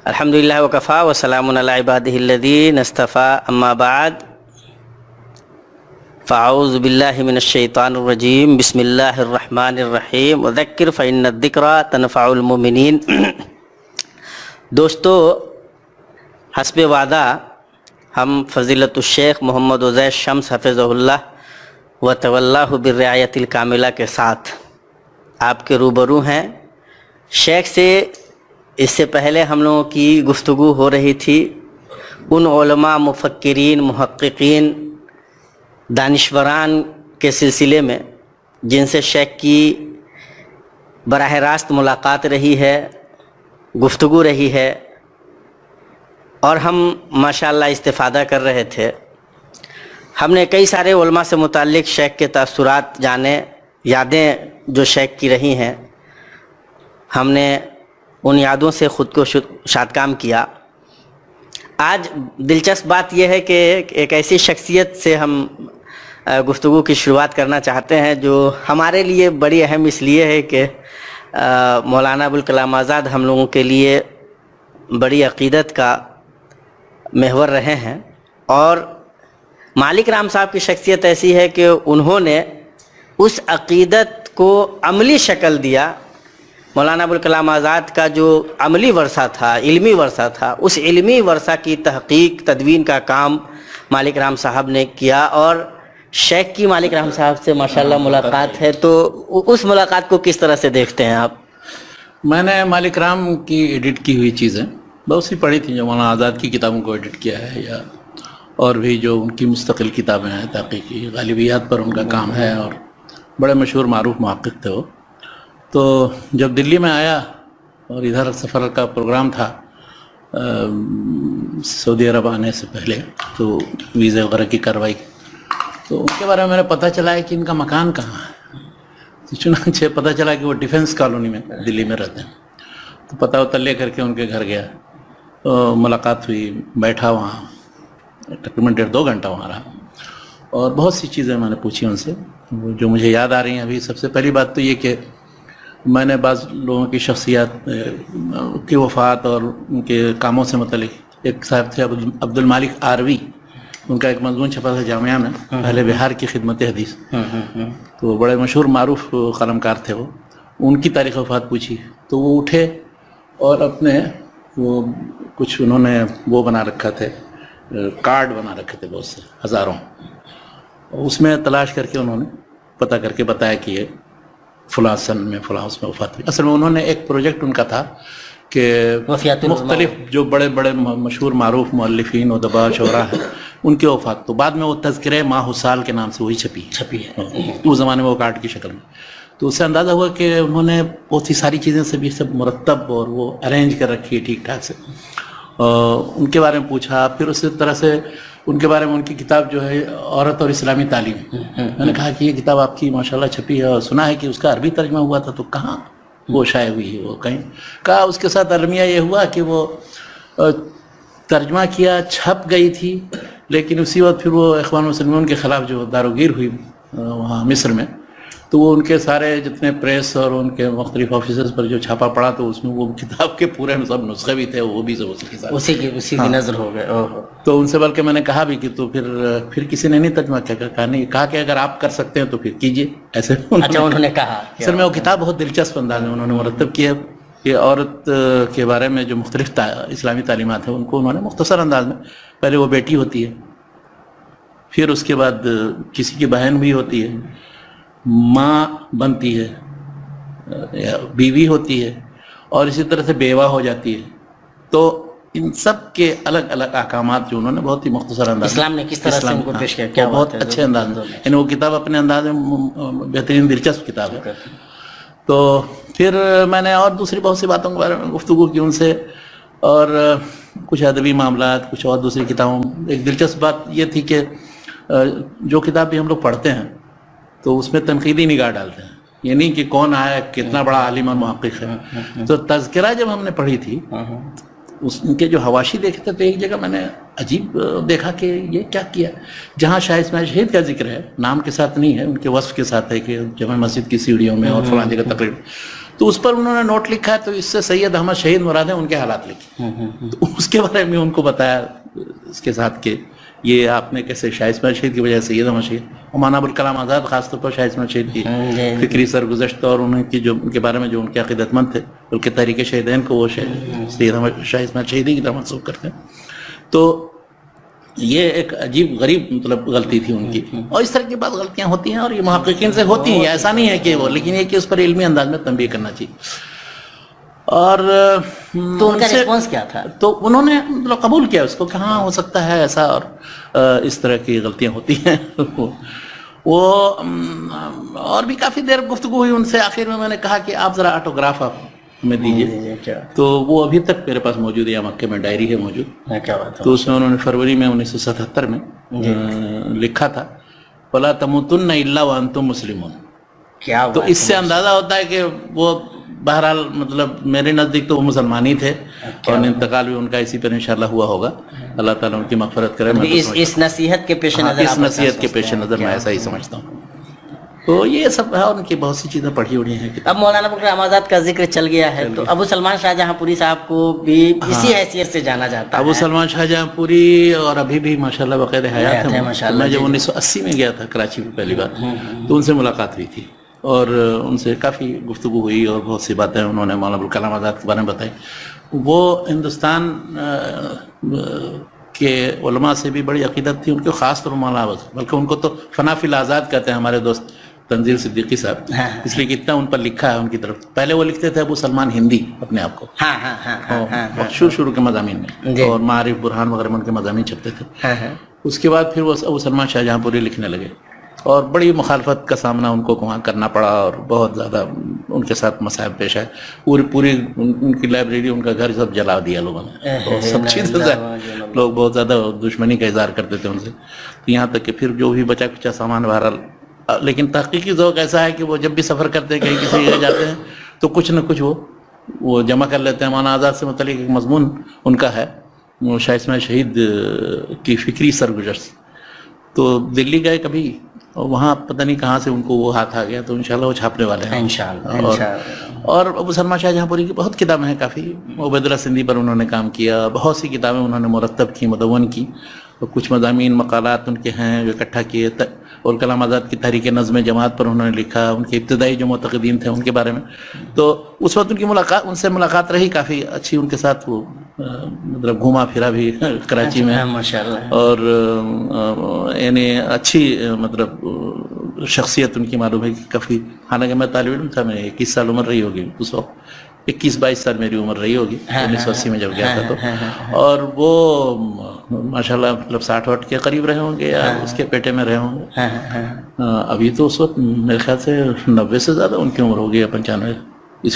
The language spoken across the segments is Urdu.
الحمدللہ وکفا وسلام علی عبادہ الذین اصطفیٰ اما بعد فاعوذ باللہ من الشیطان الرجیم بسم اللہ الرحمن الرحیم وذکر فإن الذکریٰ تنفع المؤمنین۔ دوستو، حسب وعدہ ہم فضیلت الشیخ محمد عزیر شمس حفظہ اللہ و تولہ بالرعایت الکاملہ کے ساتھ آپ کے روبرو ہیں۔ شیخ سے اس سے پہلے ہم لوگوں کی گفتگو ہو رہی تھی ان علماء، مفکرین، محققین، دانشوران کے سلسلے میں جن سے شیخ کی براہ راست ملاقات رہی ہے، گفتگو رہی ہے، اور ہم ماشاءاللہ استفادہ کر رہے تھے۔ ہم نے کئی سارے علماء سے متعلق شیخ کے تاثرات جانے، یادیں جو شیخ کی رہی ہیں، ہم نے ان یادوں سے خود کو شاد کام کیا۔ آج دلچسپ بات یہ ہے کہ ایک ایسی شخصیت سے ہم گفتگو کی شروعات کرنا چاہتے ہیں جو ہمارے لیے بڑی اہم اس لیے ہے کہ مولانا ابوالکلام آزاد ہم لوگوں کے لیے بڑی عقیدت کا محور رہے ہیں، اور مالک رام صاحب کی شخصیت ایسی ہے کہ انہوں نے اس عقیدت کو عملی شکل دیا۔ مولانا ابوالکلام آزاد کا جو عملی ورثہ تھا، علمی ورثہ تھا، اس علمی ورثہ کی تحقیق، تدوین کا کام مالک رام صاحب نے کیا، اور شیخ کی مالک رام صاحب سے ماشاءاللہ ملاقات ہے۔ تو اس ملاقات کو کس طرح سے دیکھتے ہیں آپ؟ میں نے مالک رام کی ایڈٹ کی ہوئی چیزیں بہت سی پڑھی تھیں، جو مولانا آزاد کی کتابوں کو ایڈٹ کیا ہے، یا اور بھی جو ان کی مستقل کتابیں ہیں تحقیقی غالبیات پر ان کا کام ہے، اور بڑے مشہور معروف محقق تھے وہ۔ تو جب دلی میں آیا اور ادھر سفر کا پروگرام تھا سعودی عرب آنے سے پہلے، تو ویزے وغیرہ کی کارروائی، تو ان کے بارے میں پتہ چلا ہے کہ ان کا مکان کہاں ہے۔ چنانچہ پتہ چلا کہ وہ ڈیفنس کالونی میں دلی میں رہتے ہیں۔ تو پتہ وتہ لے کر کے ان کے گھر گیا، تو ملاقات ہوئی، بیٹھا وہاں تقریباً 1.5-2 گھنٹہ وہاں رہا، اور بہت سی چیزیں میں نے پوچھی ان سے جو مجھے یاد آ رہی ہیں ابھی۔ سب سے پہلی بات تو یہ کہ میں نے بعض لوگوں کی شخصیات کی وفات اور ان کے کاموں سے متعلق، ایک صاحب تھے عبد المالک آروی، ان کا ایک مضمون چھپا تھا جامعہ میں، اہل بہار کی خدمت حدیث، تو بڑے مشہور معروف قلمکار تھے وہ۔ ان کی تاریخ وفات پوچھی تو وہ اٹھے اور اپنے وہ کچھ انہوں نے وہ بنا رکھا تھے، کارڈ بنا رکھے تھے بہت سے، ہزاروں، اس میں تلاش کر کے انہوں نے پتہ کر کے بتایا کہ یہ فلاں سن میں فلاں اس میں وفات ہوئی۔ اصل میں انہوں نے ایک پروجیکٹ ان کا تھا کہ مختلف جو بڑے بڑے مشہور معروف مؤلفین ادباء شعراء ہیں ان کے وفات، تو بعد میں وہ تذکرہ ماہ و سال کے نام سے وہی چھپی ہے اس زمانے میں وہ کارڈ کی شکل میں۔ تو اس سے اندازہ ہوا کہ انہوں نے بہت ہی ساری چیزیں سے بھی سب مرتب اور وہ ارینج کر رکھی ہے ٹھیک ٹھاک سے۔ ان کے بارے میں پوچھا، پھر اسی طرح سے ان کے بارے میں ان کی کتاب جو ہے عورت اور اسلامی تعلیم، میں نے کہا کہ یہ کتاب آپ کی ماشاءاللہ چھپی ہے، اور سنا ہے کہ اس کا عربی ترجمہ ہوا تھا، تو کہاں وہ شائع ہوئی ہے؟ وہ کہیں کہا اس کے ساتھ المیہ یہ ہوا کہ وہ ترجمہ کیا، چھپ گئی تھی، لیکن اسی وقت پھر وہ اخوان المسلمین کے خلاف جو داروگیر ہوئی وہاں مصر میں، تو وہ ان کے سارے جتنے پریس اور ان کے مختلف آفیسرز پر جو چھاپا پڑا، تو اس میں وہ کتاب کے پورے سب نسخے بھی تھے، وہ بھی سب اسی کی نظر ہو گئے۔ تو ان سے بلکہ میں نے کہا بھی کہ تو پھر کسی نے نہیں ترجمہ کہا کہ اگر آپ کر سکتے ہیں تو پھر کیجئے، ایسے انہوں نے کہا۔ سر میں وہ کتاب بہت دلچسپ انداز میں انہوں نے مرتب کی ہے کہ عورت کے بارے میں جو مختلف اسلامی تعلیمات ہیں ان کو انہوں نے مختصر انداز میں، پہلے وہ بیٹی ہوتی ہے، پھر اس کے بعد کسی کی بہن بھی ہوتی ہے، ماں بنتی ہے، بیوی ہوتی ہے، اور اسی طرح سے بیوہ ہو جاتی ہے۔ تو ان سب کے الگ الگ احکامات جو انہوں نے بہت ہی مختصر انداز اسلام نے کس طرح سے ان کو پیش کیا، کیا بہت اچھے انداز میں، یعنی وہ کتاب اپنے انداز میں بہترین دلچسپ کتاب ہے۔ تو پھر میں نے اور دوسری بہت سی باتوں کے بارے میں گفتگو کی ان سے، اور کچھ ادبی معاملات، کچھ اور دوسری کتابوں۔ ایک دلچسپ بات یہ تھی کہ جو کتاب بھی ہم لوگ پڑھتے ہیں تو اس میں تنقیدی نگاہ ڈالتے ہیں، یہ نہیں کہ کون آیا کتنا بڑا عالم اور محقق ہے۔ تو تذکرہ جب ہم نے پڑھی تھی، اس کے جو حواشی دیکھے تھے، تو ایک جگہ میں نے عجیب دیکھا کہ یہ کیا کیا، جہاں شاہ اسماعیل شہید کا ذکر ہے، نام کے ساتھ نہیں ہے، ان کے وصف کے ساتھ ہے کہ جامع مسجد کی سیڑھیوں میں اور فلاں جگہ تقریباً، تو اس پر انہوں نے نوٹ لکھا ہے, تو اس سے سید احمد شہید مراد ہے, ان کے حالات لکھے. تو اس کے بارے میں ان کو بتایا اس کے ساتھ کہ یہ آپ نے کیسے شاہ اسماعیل شہید کی وجہ سے سید احمد شہید, اور مولانا ابوالکلام آزاد خاص طور پر شاہ اسماعیل شہید کی فکری سرگزشت اور ان کی جو ان کے بارے میں جو ان کے عقیدت مند تھے, بلکہ تحریک شہیدین کو وہ سید احمد شاہ اسماعیل شہیدی کی طرف منسوب کرتے ہیں. تو یہ ایک عجیب غریب مطلب غلطی تھی ان کی, اور اس طرح کی بات غلطیاں ہوتی ہیں اور یہ محققین سے ہوتی ہیں, ایسا نہیں ہے کہ وہ, لیکن یہ کہ اس پر علمی انداز میں تنبیہ کرنا چاہیے. اور تو ان کا ریسپانس کیا تھا؟ تو انہوں نے مطلب قبول کیا اس کو کہ ہاں ہو سکتا ہے ایسا, اور اس طرح کی غلطیاں ہوتی ہیں. وہ اور بھی کافی دیر گفتگو ہوئی ان سے. آخر میں میں نے کہا کہ آپ ذرا آٹوگراف آپ ہمیں دیجیے, تو وہ ابھی تک میرے پاس موجود ہے, یا مکے میں ڈائری ہے موجود. تو اس میں انہوں نے فروری میں 1977 میں لکھا تھا, وَلَا تَمُوتُنَّ إِلَّا وَأَنْتُمْ مُسْلِمُونَ. تو اس سے اندازہ ہوتا ہے کہ وہ بہرحال مطلب میرے نزدیک تو وہ مسلمان ہی تھے, اور انتقال بھی ان کا اسی پر انشاءاللہ ہوا ہوگا. اللہ تعالیٰ ان کی مغفرت کرے. اس نصیحت کے پیش نظر, اس نصیحت کے پیش نظر میں ایسا ہی سمجھتا ہوں. تو یہ سب ہے, ان کی بہت سی چیزیں پڑھی اڑی ہیں. اب مولانا ابوالکلام آزاد کا ذکر چل گیا ہے, تو ابو سلمان شاہ جہاں پوری صاحب کو بھی اسی حیثیت سے جانا جاتا ہے. ابو سلمان شاہ جہاں پوری, اور ابھی بھی ماشاءاللہ بقید حیات ہے. میں جب 1980 میں گیا تھا کراچی میں پہلی بار, تو ان سے ملاقات ہوئی تھی, اور ان سے کافی گفتگو ہوئی, اور بہت سی باتیں انہوں نے مولانا ابوالکلام آزاد کے بارے میں بتائی. وہ ہندوستان کے علماء سے بھی بڑی عقیدت تھی ان کو, خاص طور مولانا, بلکہ ان کو تو فنا فی الآزاد کہتے ہیں ہمارے دوست تنزیل صدیقی صاحب, اس لیے کہ اتنا ان پر لکھا ہے ان کی طرف. پہلے وہ لکھتے تھے ابو سلمان ہندی اپنے آپ کو, شروع کے مضامین میں, اور معارف برہان وغیرہ ان کے مضامین چھپتے تھے. اس کے بعد پھر وہ ابو سلمان شاہ جہاں پوری لکھنے لگے, اور بڑی مخالفت کا سامنا ان کو وہاں کرنا پڑا, اور بہت زیادہ ان کے ساتھ مصائب پیش آئے. پوری ان کی لائبریری, ان کا گھر سب جلا دیا لوگوں نے, سب چیزیں لوگ بہت زیادہ دشمنی کا اظہار کرتے تھے ان سے. یہاں تک کہ پھر جو بھی بچا کچا سامان بہرحال, لیکن تحقیقی ذوق ایسا ہے کہ وہ جب بھی سفر کرتے ہیں, کہیں کسی جگہ جاتے ہیں, تو کچھ نہ کچھ وہ جمع کر لیتے ہیں. مولانا آزاد سے متعلق ایک مضمون ان کا ہے, وہ شاہ اسماعیل شہید کی فکری سرگزشت. تو دلی گئے کبھی, اور وہاں پتہ نہیں کہاں سے ان کو وہ ہاتھ آ گیا, تو انشاءاللہ وہ چھاپنے والے ہیں انشاءاللہ. اور ابو سلمان شاہ جہاں پوری کی بہت کتابیں ہیں کافی. عبید اللہ سندھی پر انہوں نے کام کیا, بہت سی کتابیں انہوں نے مرتب کی, مدون کی, اور کچھ مضامین مقالات ان کے ہیں جو اکٹھا کیے. اور کلام آزاد کی تحریک نظم جماعت پر انہوں نے لکھا, ان کے ابتدائی جو معتقدین تھے ان کے بارے میں. تو اس وقت ان سے ملاقات رہی کافی اچھی, ان کے ساتھ وہ مطلب گھوما پھرا بھی کراچی میں, اور یعنی اچھی مطلب شخصیت ان کی معلوم ہے کہ کافی. حالانکہ میں طالب علم تھا, میں 21 سال عمر رہی ہوگی اس وقت, 21-22 سال میری عمر رہی ہوگی 1980 میں جب گیا تھا تو. اور وہ ماشاءاللہ مطلب 60 کے قریب رہے ہوں گے, یا اس کے پیٹے میں رہے ہوں گے. ابھی تو اس وقت میرے خیال سے 90 سے زیادہ ان کی عمر ہوگی, یا 95.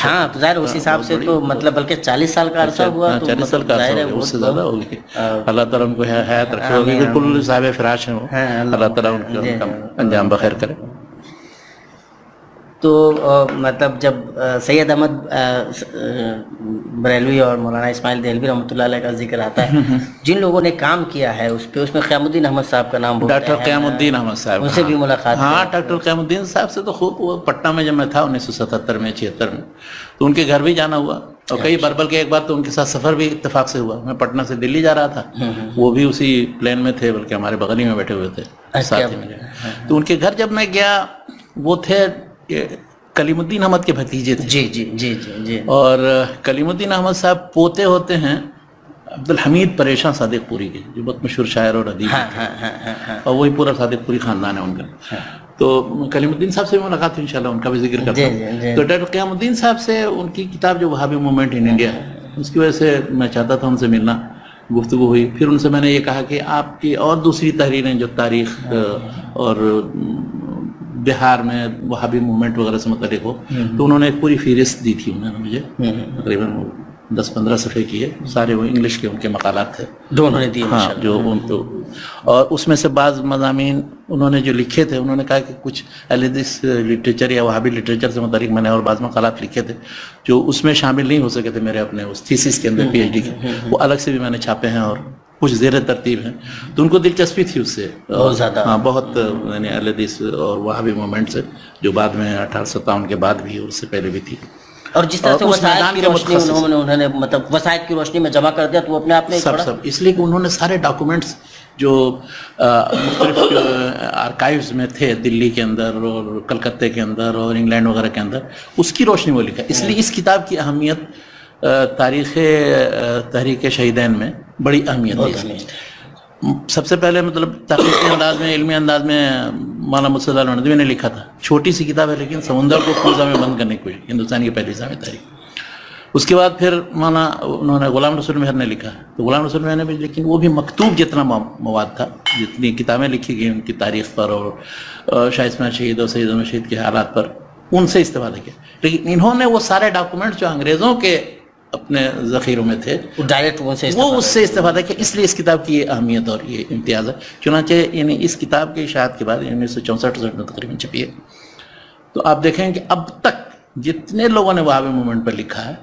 ہاں, تو ظاہر اس حساب سے تو مطلب بلکہ 40 سال کا عرصہ ہوا, 40 سال کا عرصہ اس سے زیادہ ہوگی. اللہ تعالیٰ ان کو حیات رکھے ہوگی, بالکل صاحب فراش ہیں وہ, اللہ تعالیٰ ان کا انجام بخیر کرے. تو مطلب جب سید احمد بریلوی اور مولانا اسماعیل دہلوی رحمۃ اللہ علیہ کا ذکر آتا ہے, جن لوگوں نے کام کیا ہے اس پہ, اس میں قیام الدین احمد صاحب کا نام بولتے ہیں, ڈاکٹر قیام الدین احمد صاحب, ان سے بھی ملاقات. ہاں, ڈاکٹر قیام الدین صاحب سے تو خوب, وہ پٹنہ میں جب میں تھا 1977 میں 76 میں, تو ان کے گھر بھی جانا ہوا, اور کئی بار, بلکہ ایک بار تو ان کے ساتھ سفر بھی اتفاق سے ہوا. میں پٹنہ سے دلی جا رہا تھا, وہ بھی اسی پلین میں تھے, بلکہ ہمارے بغل میں بیٹھے ہوئے تھے ساتھ میں. تو ان کے گھر جب میں گیا, وہ تھے کلیم الدین احمد کے بھتیجے تھے. جی جی جی جی جی. اور کلیم الدین احمد صاحب پوتے ہوتے ہیں عبدالحمید پریشاں صادق پوری کے, جو بہت مشہور شاعر اور ادیب ہیں, اور وہی پورا صادق پوری خاندان ہے ان کا. تو کلیم الدین صاحب سے ملاقات ہوئی, انشاءاللہ ان کا بھی ذکر کرتا ہوں. تو ڈاکٹر قیام الدین صاحب سے ان کی کتاب جو وہابی موومنٹ ان انڈیا ہے, اس کی وجہ سے میں چاہتا تھا ان سے ملنا, گفتگو ہوئی. پھر ان سے میں نے یہ کہا کہ آپ کی اور دوسری تحریریں جو تاریخ اور بہار میں وہابی موومنٹ وغیرہ سے متعلق ہو, تو انہوں نے ایک پوری فہرست دی تھی انہوں نے مجھے, تقریباً 10-15 صفحے کی ہے, سارے وہ انگلش کے ان کے مقالات تھے دونوں نے دی. ہاں, جو ان کو, اور اس میں سے بعض مضامین انہوں نے جو لکھے تھے, انہوں نے کہا کہ کچھ اہل حدیث لٹریچر یا وہابی لٹریچر سے متعلق میں نے اور بعض مقالات لکھے تھے جو اس میں شامل نہیں ہو سکے تھے میرے اپنے اس تھیسس کے اندر, PhD کے, وہ الگ سے بھی میں نے چھاپے ہیں, اور کچھ زیر ترتیب ہیں. تو ان کو دلچسپی تھی اس سے بہت زیادہ, ہاں, بہت, یعنی اہل حدیث اور وہابی موومنٹ سے, جو بعد میں 1857 کے بعد بھی اور اس سے پہلے بھی تھی. اور جس طرح سے اس وسائل میدان کی کے روشنی متخصص انہوں نے مطلب وسائل کی روشنی میں جمع کر دیا تو وہ اپنے آپ میں ایک بڑا سب اس لیے کہ انہوں نے سارے ڈاکومنٹس جو مختلف آرکائیوز میں تھے دلی کے اندر اور کلکتے کے اندر اور انگلینڈ وغیرہ کے اندر، اس کی روشنی وہ لکھا. اس لیے اس کتاب کی اہمیت تاریخ تحریک شہیدین میں بڑی اہمیت ہے. سب سے پہلے مطلب تحقیقی انداز میں، علمی انداز میں مولانا مرتضیٰ ندوی نے لکھا تھا. چھوٹی سی کتاب ہے لیکن سمندر کو کوزہ میں بند کرنے کی کوشش، ہندوستان کی پہلی اسلامی تاریخ. اس کے بعد پھر انہوں نے غلام رسول مہر نے لکھا. تو غلام رسول مہر نے بھی، لیکن وہ بھی مکتوب جتنا مواد تھا، جتنی کتابیں لکھی گئی ان کی تاریخ پر اور شاہ اسماعیل شہید اور سید احمد شہید کے حالات پر، ان سے استفادہ کیا. لیکن انہوں نے وہ سارے ڈاکومنٹس جو انگریزوں کے اپنے ذخیروں میں تھے ڈائریکٹ وہ اس سے استفادہ کیا. اس لیے اس کتاب کی یہ اہمیت اور یہ امتیاز ہے. چنانچہ یعنی اس کتاب کی اشاعت کے بعد 1964 میں تقریباً چھپی ہے. تو آپ دیکھیں کہ اب تک جتنے لوگوں نے وہابی موومنٹ پر لکھا ہے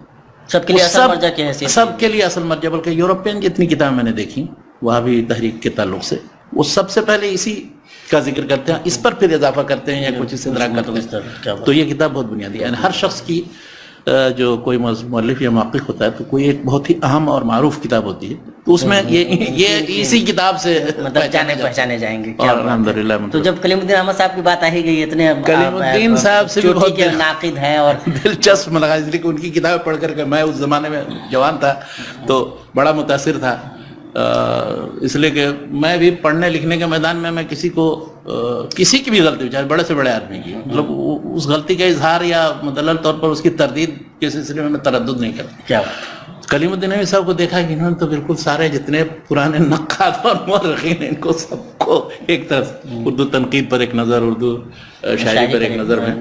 سب کے لیے اصل مرجع کی حیثیت، سب کے لیے اصل مرجع، بلکہ یورپین جتنی کتابیں میں نے دیکھی وہابی تحریک کے تعلق سے، وہ سب سے پہلے اسی کا ذکر کرتے ہیں، اس پر پھر اضافہ کرتے ہیں یا کچھ اس سے ادراک کرتے ہیں. تو یہ کتاب بہت بنیادی ہے. یعنی ہر شخص کی جو کوئی مؤلف یا محقق ہوتا ہے تو کوئی ایک بہت ہی اہم اور معروف کتاب ہوتی ہے، تو اس میں یہ اسی کتاب سے مطلب پہچانے جائیں گے. الحمدللہ. تو جب کلیم الدین احمد صاحب کی بات آ ہی گئی، اتنے کلیم الدین صاحب سے بھی چوٹی کے ناقد ہیں اور دلچسپ لگا، اس لیے کہ ان کی کتابیں پڑھ کر کے میں اس زمانے میں جوان تھا تو بڑا متاثر تھا. اس لیے کہ میں بھی پڑھنے لکھنے کے میدان میں کسی کی بھی غلطی، چاہے بڑے سے بڑے آدمی کی، مطلب اس غلطی کا اظہار یا مدلل طور پر اس کی تردید کے سلسلے میں تردد نہیں کرتا. کیا کلیم الدین احمد صاحب کو دیکھا کہ انہوں نے تو بالکل سارے جتنے پرانے نقاد اور مورخین ان کو سب کو ایک طرف اردو تنقید پر ایک نظر، اردو شاعری پر ایک نظر میں،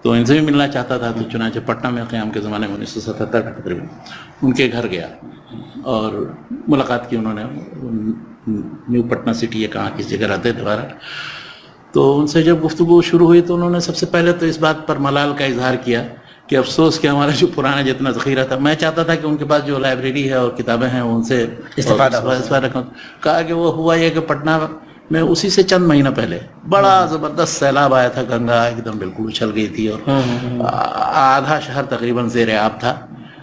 تو ان سے بھی ملنا چاہتا تھا. تو چنانچہ پٹنہ میں قیام کے زمانے میں 1977 میں تقریباً ان کے گھر گیا اور ملاقات کی. انہوں نے نیو پٹنہ سٹی یا کہاں کس جگہ رہتے تھے بہرحال. تو ان سے جب گفتگو شروع ہوئی تو انہوں نے سب سے پہلے تو اس بات پر ملال کا اظہار کیا کہ افسوس کہ ہمارا جو پرانا جتنا ذخیرہ تھا، میں چاہتا تھا کہ ان کے پاس جو لائبریری ہے اور کتابیں ہیں ان سے استفادہ رکھوں. کہا کہ وہ ہوا یہ کہ پٹنہ میں اسی سے چند مہینہ پہلے بڑا زبردست سیلاب آیا تھا، گنگا ایک دم بالکل اچھل گئی تھی اور آدھا شہر تقریباً زیر آب تھا.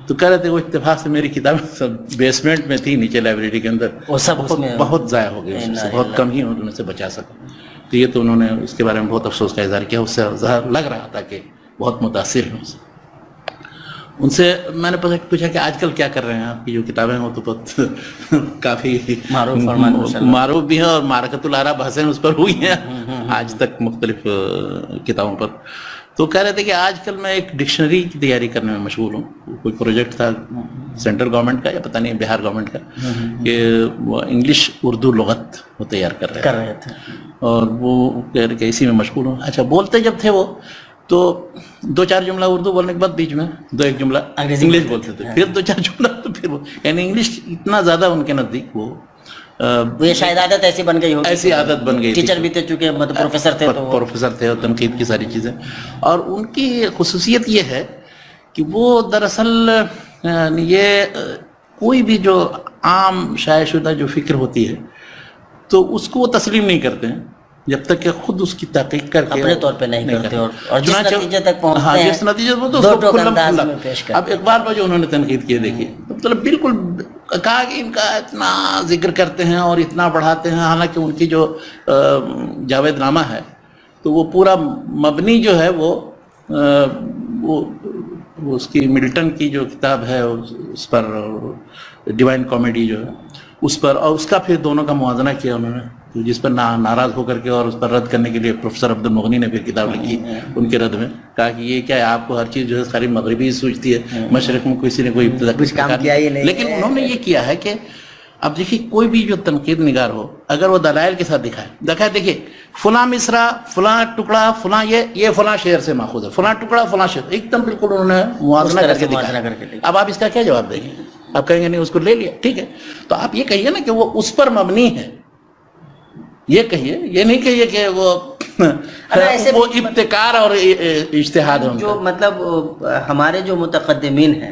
تو کہہ رہے تھے وہ اتفاق سے میری کتابیں سب بیسمنٹ میں تھی نیچے لائبریری کے اندر، وہ سب بہت ضائع ہو گئی، اس سے بہت کم ہی ان سے بچا سکا. تو یہ تو انہوں نے اس کے بارے میں بہت افسوس کا اظہار کیا. اس سے لگ رہا تھا کہ بہت متاثر ہیں ان سے. میں نے پوچھا کہ آج کل کیا کر رہے ہیں؟ آپ کی جو کتابیں ہیں وہ تو بہت کافی معروف بھی ہیں اور معرکۃ العرب بحثیں اس پر ہوئی ہیں آج تک مختلف کتابوں پر. تو کہہ رہے تھے کہ آج کل میں ایک ڈکشنری کی تیاری کرنے میں مشغول ہوں. کوئی پروجیکٹ تھا سینٹرل گورنمنٹ کا یا پتہ نہیں بہار گورنمنٹ کا، کہ وہ انگلش اردو لغت وہ تیار کر رہے تھے اور وہ کہہ رہے کہ اسی میں مشغول ہوں. اچھا، بولتے جب تھے وہ تو 2-4 جملہ اردو بولنے کے بعد بیچ میں 2-1 جملہ انگلش بولتے تھے، پھر 2-4 جملہ تو پھر وہ، یعنی انگلش اتنا زیادہ ان کے نزدیک وہ یہ شاید عادت ایسی بن گئی ہوگی، ایسی عادت بن گئی. ٹیچر بھی تھے چونکہ مطلب پروفیسر تھے اور تنقید کی ساری چیزیں. اور ان کی خصوصیت یہ ہے کہ وہ دراصل یہ کوئی بھی جو عام شائع شدہ جو فکر ہوتی ہے تو اس کو وہ تسلیم نہیں کرتے ہیں جب تک کہ خود اس کی تحقیق کر کے اپنے طور پہ نہیں کرتے اور جس نتیجے تک پہنچتے ہیں جس نتیجے پر تو انداز میں پیش کرتے ہیں. اب اقبال پر جو انہوں نے تنقید کی دیکھی، مطلب بالکل کہا کہ ان کا اتنا ذکر کرتے ہیں اور اتنا بڑھاتے ہیں، حالانکہ ان کی جو جاوید نامہ ہے تو وہ پورا مبنی جو ہے وہ اس کی ملٹن کی جو کتاب ہے اس پر، ڈیوائن کامیڈی جو ہے اس پر، اور اس کا پھر دونوں کا موازنہ کیا انہوں نے، جس پر ناراض ہو کر کے اور اس پر رد کرنے کے لیے پروفیسر عبد المغنی نے پھر کتاب لکھی ان کے رد میں. کہا کہ یہ کیا ہے، آپ کو ہر چیز جو ہے خالی مغربی سوچتی ہے، مشرق میں کسی نے کوئی کچھ کام کیا ہی نہیں. لیکن انہوں نے یہ کیا ہے کہ اب دیکھیے کوئی بھی جو تنقید نگار ہو اگر وہ دلائل کے ساتھ دکھائے دیکھیے فلاں مصرع، فلاں ٹکڑا، فلاں یہ فلاں شعر سے ماخوذ ہے، فلاں ٹکڑا فلاں شعر، ایک دم بالکل انہوں نے موازنہ کر کے دکھایا. اب آپ اس کا کیا جواب دیں گے؟ آپ کہیں گے نہیں اس کو لے لیا، ٹھیک ہے. تو آپ یہ کہیے نا کہ وہ اس پر مبنی ہے، یہ کہیے، یہ نہیں کہیے کہ وہ ایسے وہ ابتکار اور اجتہاد ہے ان جو کا. مطلب ہمارے جو متقدمین ہیں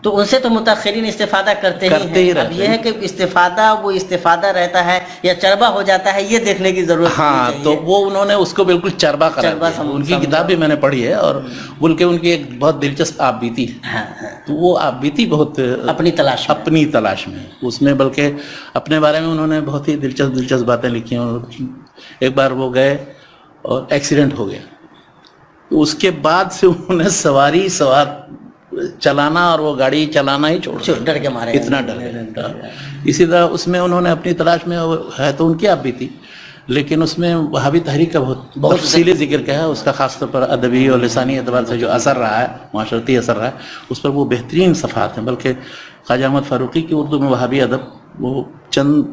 تو ان سے تو متاخرین استفادہ کرتے ہی ہیں. اب یہ ہے کہ استفادہ وہ استفادہ رہتا ہے یا چربا ہو جاتا ہے، یہ دیکھنے کی ضرورت ہاں نہیں تو چاہیے. وہ انہوں نے اس کو بالکل چربا قرار دیا. ان کی کتاب بھی میں نے پڑھی ہے اور بلکہ ان کی ایک بہت دلچسپ آپ بیتی ہے. تو وہ آپ بیتی بہت اپنی تلاش میں اس میں بلکہ اپنے بارے میں انہوں نے بہت ہی دلچسپ باتیں لکھی ہیں. اور ایک بار وہ گئے اور ایکسیڈنٹ ہو گیا تو اس کے بعد سے انہوں نے سوار چلانا اور وہ گاڑی چلانا ہی چھوڑ ڈر کے مارے، اتنا ڈر گیا. اسی طرح اس میں انہوں نے اپنی تلاش میں ہے تو ان کی آپ بھی تھی، لیکن اس میں وہابی تحریک کا بہت تفصیلی ذکر کیا ہے. اس کا خاص طور پر ادبی اور لسانی اعتبار سے جو اثر رہا ہے، معاشرتی اثر رہا ہے، اس پر وہ بہترین صفحات ہیں. بلکہ خواجہ احمد فاروقی کی اردو میں وہابی ادب وہ چند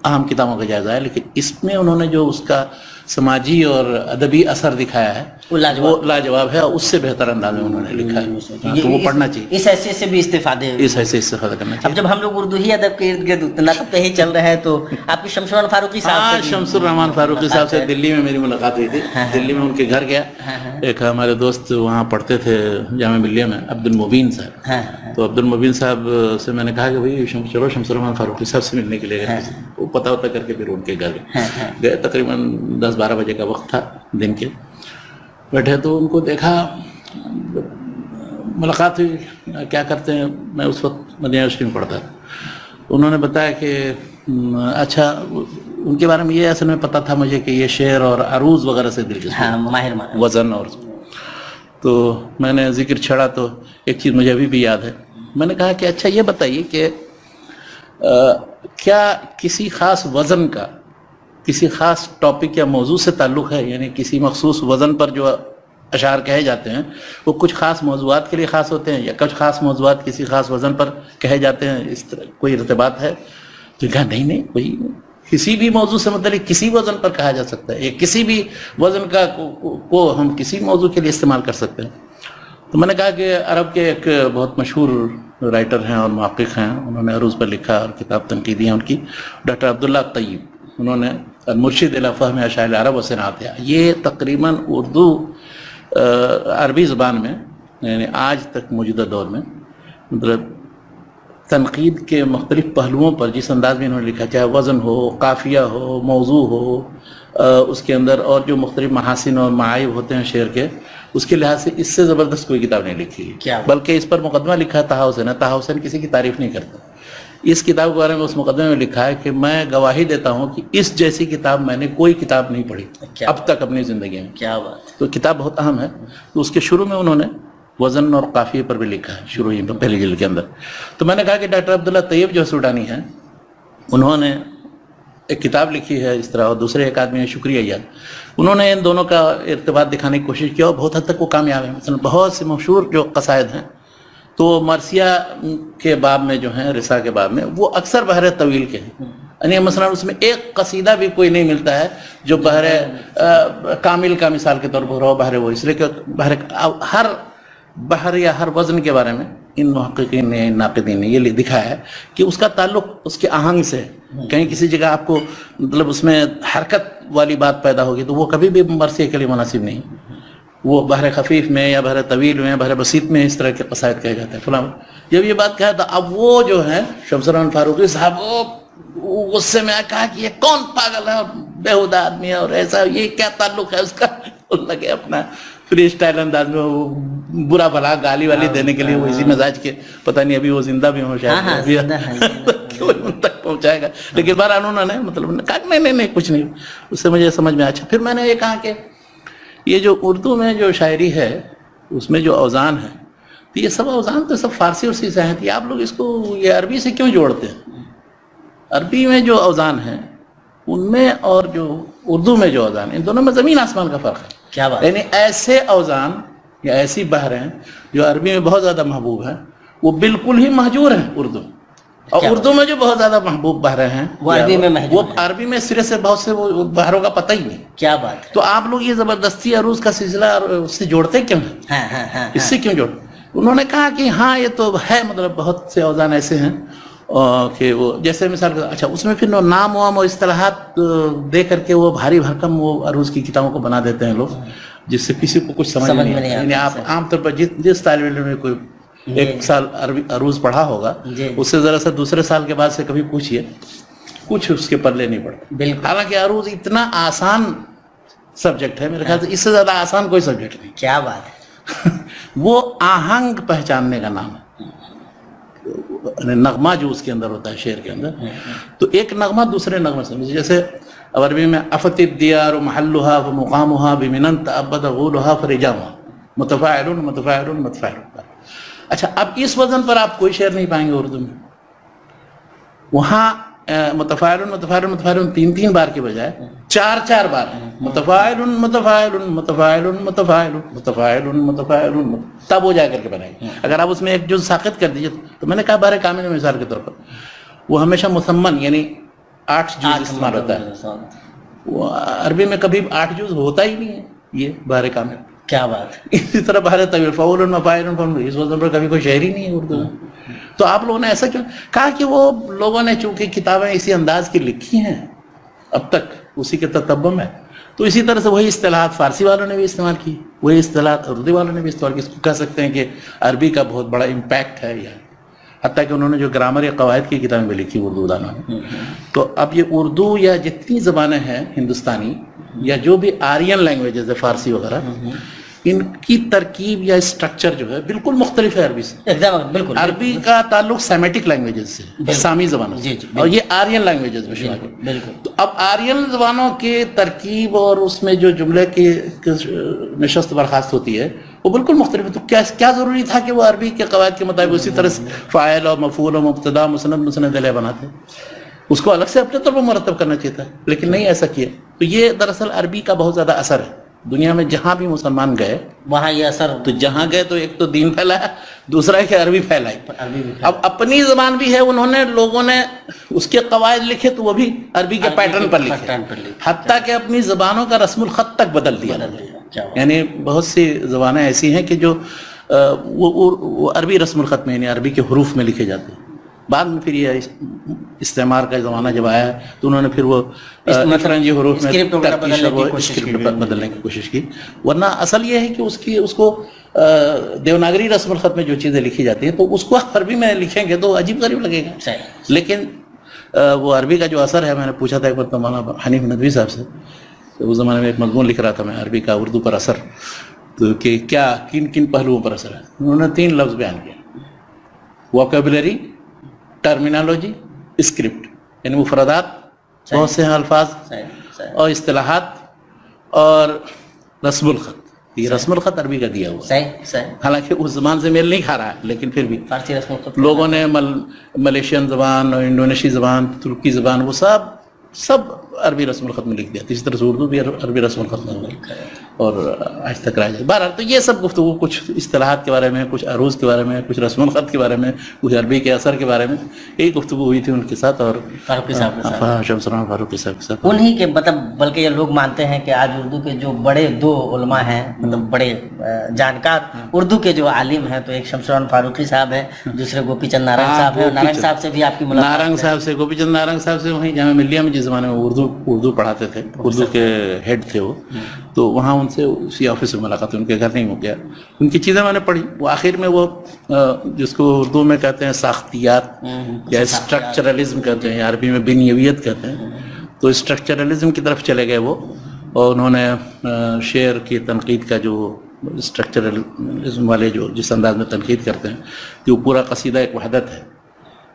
اہم کتابوں کا جائزہ ہے، لیکن اس میں انہوں نے جو اس کا سماجی اور ادبی اثر دکھایا ہے وہ لاجواب ہے. اس سے بہتر انداز میں انہوں نے لکھا ہے، تو وہ پڑھنا چاہیے. اس حیثیت سے بھی استفادہ کرنا چاہیے. اب جب ہم لوگ اردو ہی ادب کے ارد گرد نقد پہ ہی چل رہے ہیں تو آپ کی شمس الرحمان فاروقی صاحب سے شمس الرحمان فاروقی صاحب سے دلی میں میری ملاقات ہوئی تھی. دلی میں ان کے گھر گیا. ایک ہمارے دوست وہاں پڑھتے تھے جامعہ ملیہ میں، عبد المبین صاحب. تو عبد المبین صاحب سے میں نے کہا کہ بھائی چلو شمس الرحمان فاروقی صاحب سے ملنے کے لیے گئے. وہ پتہ ہوتا کر کے پھر ان کے گھر گئے. تقریباً 10-12 بجے کا وقت تھا دن کے. بیٹھے تو ان کو دیکھا، ملاقات ہوئی. کیا کرتے ہیں؟ میں اس وقت مدینہ یونیورسٹی میں پڑھتا تھا. انہوں نے بتایا کہ اچھا ان کے بارے میں یہ اصل میں پتہ تھا مجھے کہ یہ شعر اور عروض وغیرہ سے دلچسپی، وزن. اور تو میں نے ذکر چھڑا تو ایک چیز مجھے ابھی بھی یاد ہے. میں نے کہا کہ اچھا یہ بتائیے کہ کیا کسی خاص وزن کا کسی خاص ٹاپک یا موضوع سے تعلق ہے؟ یعنی کسی مخصوص وزن پر جو اشعار کہے جاتے ہیں وہ کچھ خاص موضوعات کے لیے خاص ہوتے ہیں یا کچھ خاص موضوعات کسی خاص وزن پر کہے جاتے ہیں؟ اس طرح کوئی ارتباط ہے؟ تو کہا نہیں کوئی کسی بھی موضوع سے متعلق کسی وزن پر کہا جا سکتا ہے، یا کسی بھی وزن کا کو ہم کسی موضوع کے لیے استعمال کر سکتے ہیں. تو میں نے کہا کہ عرب کے ایک بہت مشہور رائٹر ہیں اور محقق ہیں، انہوں نے عروض پر لکھا اور کتاب تنقیدی ہے ان کی، ڈاکٹر عبداللہ طیب. انہوں نے المرشد الی فہم اشاعر العرب و صنعتها، یہ تقریباً اردو عربی زبان میں یعنی آج تک موجودہ دور میں مطلب تنقید کے مختلف پہلوؤں پر جس انداز میں انہوں نے لکھا، چاہے وزن ہو، قافیہ ہو، موضوع ہو، اس کے اندر اور جو مختلف محاسن اور معائب ہوتے ہیں شعر کے، اس کے لحاظ سے اس سے زبردست کوئی کتاب نہیں لکھی. بلکہ اس پر مقدمہ لکھا ہے طہا حسین. طہا حسین کسی کی تعریف نہیں کرتا. اس کتاب کے بارے میں اس مقدمے میں لکھا ہے کہ میں گواہی دیتا ہوں کہ اس جیسی کتاب میں نے کوئی کتاب نہیں پڑھی اب تک اپنی زندگی میں. کیا بات! تو کتاب بہت اہم ہے. تو اس کے شروع میں انہوں نے وزن اور قافیے پر بھی لکھا ہے، شروع ہی پہلی جلد کے اندر. تو میں نے کہا کہ ڈاکٹر عبداللہ طیب جو سوڈانی ہیں، انہوں نے ایک کتاب لکھی ہے اس طرح، اور دوسرے ایک آدمی ہیں شکری ایاد، انہوں نے ان دونوں کا ارتباط دکھانے کی کوشش کی اور بہت حد تک وہ کامیاب ہیں. مثلا بہت سے مشہور جو قصائد ہیں تو مرثیہ کے باب میں جو ہیں، رسا کے باب میں، وہ اکثر بحر طویل کے ہیں. یعنی مثلا اس میں ایک قصیدہ بھی کوئی نہیں ملتا ہے جو بحر کامل کا مثال کے طور پر ہو بحر وہ، اس لیے کہ ہر بحر یا ہر وزن کے بارے میں ان محققین نے، ان ناقدین نے یہ دکھایا ہے کہ اس کا تعلق اس کے آہنگ سے. کہیں کسی جگہ آپ کو مطلب اس میں حرکت والی بات پیدا ہوگی تو وہ کبھی بھی مرثیہ کے لیے مناسب نہیں. وہ بحر خفیف میں یا بحر طویل میں، بحر بسیط میں اس طرح کے قصائد کہے جاتے ہیں. فلاں جب یہ بات کہا تھا، اب وہ جو ہے شمس الرحمان فاروقی صاحب وہ غصے میں کہا کہ یہ کون پاگل ہے اور بیہودہ آدمی ہے اور ایسا، یہ کیا تعلق ہے اس کا. لگے اپنا فری اسٹائل انداز میں وہ برا بھلا گالی والی دینے کے لیے وہ اسی مزاج کے، پتہ نہیں ابھی وہ زندہ بھی ہوں شاید ان تک پہنچائے گا. لیکن بہرحال انہوں نے مطلب کہا نہیں کچھ نہیں. اس سے مجھے سمجھ میں آیا. پھر میں نے یہ کہا کہ یہ جو اردو میں جو شاعری ہے اس میں جو اوزان ہے، تو یہ سب اوزان تو سب فارسی اور سی سے ہیں. آپ لوگ اس کو یہ عربی سے کیوں جوڑتے ہیں؟ عربی میں جو اوزان ہیں ان میں اور جو اردو میں جو اوزان ہیں، ان دونوں میں زمین آسمان کا فرق ہے. کیا بات! یعنی ایسے اوزان یا ایسی بحریں جو عربی میں بہت زیادہ محبوب ہیں وہ بالکل ہی مہجور ہیں اردو میں. اور اردو میں جو بہت زیادہ محبوب بحریں ہیں وہ عربی میں سرے سے بہت سے وہ بحروں کا پتہ ہی نہیں. کیا بات! تو آپ لوگ یہ زبردستی عروض کا سلسلہ اس سے جوڑتے کیوں ہیں؟ اس سے کیوں جوڑتے؟ انہوں نے کہا کہ ہاں یہ تو ہے، مطلب بہت سے اوزان ایسے ہیں کہ وہ جیسے مثال کے اچھا اس میں پھر نام وام اور اصطلاحات دے کر کے وہ بھاری بھرکم وہ عروض کی کتابوں کو بنا دیتے ہیں لوگ، جس سے کسی کو کچھ سمجھ نہیں آتا. یعنی آپ عام طور پر جس طالب علم نے کوئی ایک سال عربی عروض پڑھا ہوگا اس سے ذرا سا دوسرے سال کے بعد سے کبھی پوچھیے کچھ اس کے پلے نہیں پڑتا. حالانکہ عروض اتنا آسان سبجیکٹ ہے، میرے خیال سے اس سے زیادہ آسان کوئی سبجیکٹ نہیں. کیا بات ہے. وہ آہنگ پہچاننے کا نام ہے، نغمہ جو اس کے اندر ہوتا ہے شعر کے اندر، تو ایک نغمہ دوسرے نغمے سے، جیسے عربی میں افت الدیار محلها فمقامها بمنن تعبد غولها فرجامها متفاعل متفاعل متفاعل. اچھا اب اس وزن پر آپ کوئی شعر نہیں پائیں گے اردو میں. وہاں متفاعل متفاعل متفاعل 3 بار کے بجائے 4 بار متفاعل متفاعل متفاعل متفاعل متفاعل متفاعل، تب وہ جا کر کے بنائے گی. اگر آپ اس میں ایک جز ساقط کر دیجیے تو میں نے کہا بارے کامل مثال کے طور پر وہ ہمیشہ مثمن یعنی 8 جز استعمال ہوتا ہے. وہ عربی میں کبھی 8 جز ہوتا ہی نہیں ہے یہ بارے کامل. کیا بات. اسی طرح بارے طویل فعول مفاعل، اس وزن پر کبھی کوئی شعر ہی نہیں ہے اردو میں. تو آپ لوگوں نے ایسا کیوں کہا کہ وہ لوگوں نے چونکہ کتابیں اسی انداز کی لکھی ہیں اب تک اسی کے تتبع میں، تو اسی طرح سے وہی اصطلاحات فارسی والوں نے بھی استعمال کی، وہی اصطلاحات اردو والوں نے بھی استعمال کی. اس کو کہہ سکتے ہیں کہ عربی کا بہت بڑا امپیکٹ ہے یہاں، حتیٰ کہ انہوں نے جو گرامر یا قواعد کی کتابیں بھی لکھی اردو دانوں نے. تو اب یہ اردو یا جتنی زبانیں ہیں ہندوستانی یا جو بھی آرین لینگویجز ہے فارسی وغیرہ، ان کی ترکیب یا اسٹرکچر جو ہے بالکل مختلف ہے عربی سے. بالکل عربی کا تعلق سیمیٹک لینگویجز سے، سامی زبانوں سے، اور یہ آرین لینگویجز میں شامل. بالکل. تو اب آرین زبانوں کے ترکیب اور اس میں جو جملے کی نشست برخاست ہوتی ہے وہ بالکل مختلف ہے. تو کیا ضروری تھا کہ وہ عربی کے قواعد کے مطابق اسی طرح سے فاعل اور مفعول اور مبتدا مسند مسند الیہ بناتے؟ اس کو الگ سے اپنے طور پر مرتب کرنا چاہیے تھا، لیکن نہیں ایسا کیا. تو یہ دراصل عربی کا بہت زیادہ اثر ہے. دنیا میں جہاں بھی مسلمان گئے وہاں یہ اثر، تو جہاں گئے تو ایک تو دین پھیلایا، دوسرا ہے کہ عربی پھیلائی. اب اپنی زبان بھی ہے، انہوں نے لوگوں نے اس کے قواعد لکھے تو وہ بھی عربی کے پیٹرن پر لکھے، حتیٰ کہ اپنی زبانوں کا رسم الخط تک بدل دیا. یعنی بہت سی زبانیں ایسی ہیں کہ جو وہ عربی رسم الخط میں یعنی عربی کے حروف میں لکھے جاتے ہیں. بعد میں پھر یہ استعمار کا زمانہ جب آیا تو انہوں نے پھر وہ فرنگی حروف میں بدلنے کی کوشش کی. ورنہ اصل یہ ہے کہ اس کو دیوناگری رسم الخط میں جو چیزیں لکھی جاتی ہیں تو اس کو عربی میں لکھیں گے تو عجیب غریب لگے گا. لیکن وہ عربی کا جو اثر ہے، میں نے پوچھا تھا ایک بار مولانا حنیف ندوی صاحب سے، اس زمانے میں ایک مضمون لکھ رہا تھا میں عربی کا اردو پر اثر، تو کہ کیا کن کن پہلوؤں پر اثر ہے. انہوں نے 3 لفظ بیان کیا: ووکیبلری، ٹرمینالوجی، اسکرپٹ. یعنی مفردات، بہت سے الفاظ اور اصطلاحات، اور رسم الخط. یہ رسم الخط عربی کا دیا ہوا، حالانکہ اس زبان سے میل نہیں کھا رہا ہے، لیکن پھر بھی فارسی رسم الخط لوگوں نے ملیشین زبان اور انڈونیشی زبان، ترکی زبان، وہ سب عربی رسم الخط میں لکھ دیا. اسی طرح سے اردو بھی عربی رسم الخط میں اور آج تک رائج ہے. بہرحال تو یہ سب گفتگو کچھ اصطلاحات کے بارے میں، کچھ عروض کے بارے میں، کچھ رسم الخط کے بارے میں، کچھ عربی کے اثر کے بارے میں، یہی گفتگو ہوئی تھی ان کے ساتھ اور فاروقی صاحب شمس الرحمان فاروقی صاحب کے ساتھ. انہی کے مطلب بلکہ یہ لوگ مانتے ہیں کہ آج اردو کے جو بڑے 2 علماء ہیں، مطلب بڑے جانکار اردو کے جو عالم ہیں، تو ایک شمس الرحمان فاروقی صاحب ہیں، دوسرے گوپی چند نارنگ صاحب ہیں. نارنگ صاحب سے بھی آپ کی ملاقات؟ نارنگ صاحب سے، گوپی چند نارنگ صاحب سے وہیں جامعہ ملیہ میں جس زمانے میں اردو پڑھاتے تھے، اردو کے ہیڈ تھے وہ، تو وہاں ان سے اسی آفس میں ملاقات ہوئی. ان کے گھر نہیں ہو گیا. ان کی چیزیں میں نے پڑھی. وہ آخر میں وہ جس کو اردو میں کہتے ہیں ساختیات یا اسٹرکچرلزم کہتے ہیں، یا عربی میں بنیویت کہتے ہیں، تو اسٹرکچرلزم کی طرف چلے گئے وہ، اور انہوں نے شعر کی تنقید کا جو اسٹرکچرلزم والے جو جس انداز میں تنقید کرتے ہیں کہ وہ پورا قصیدہ ایک وحدت ہے.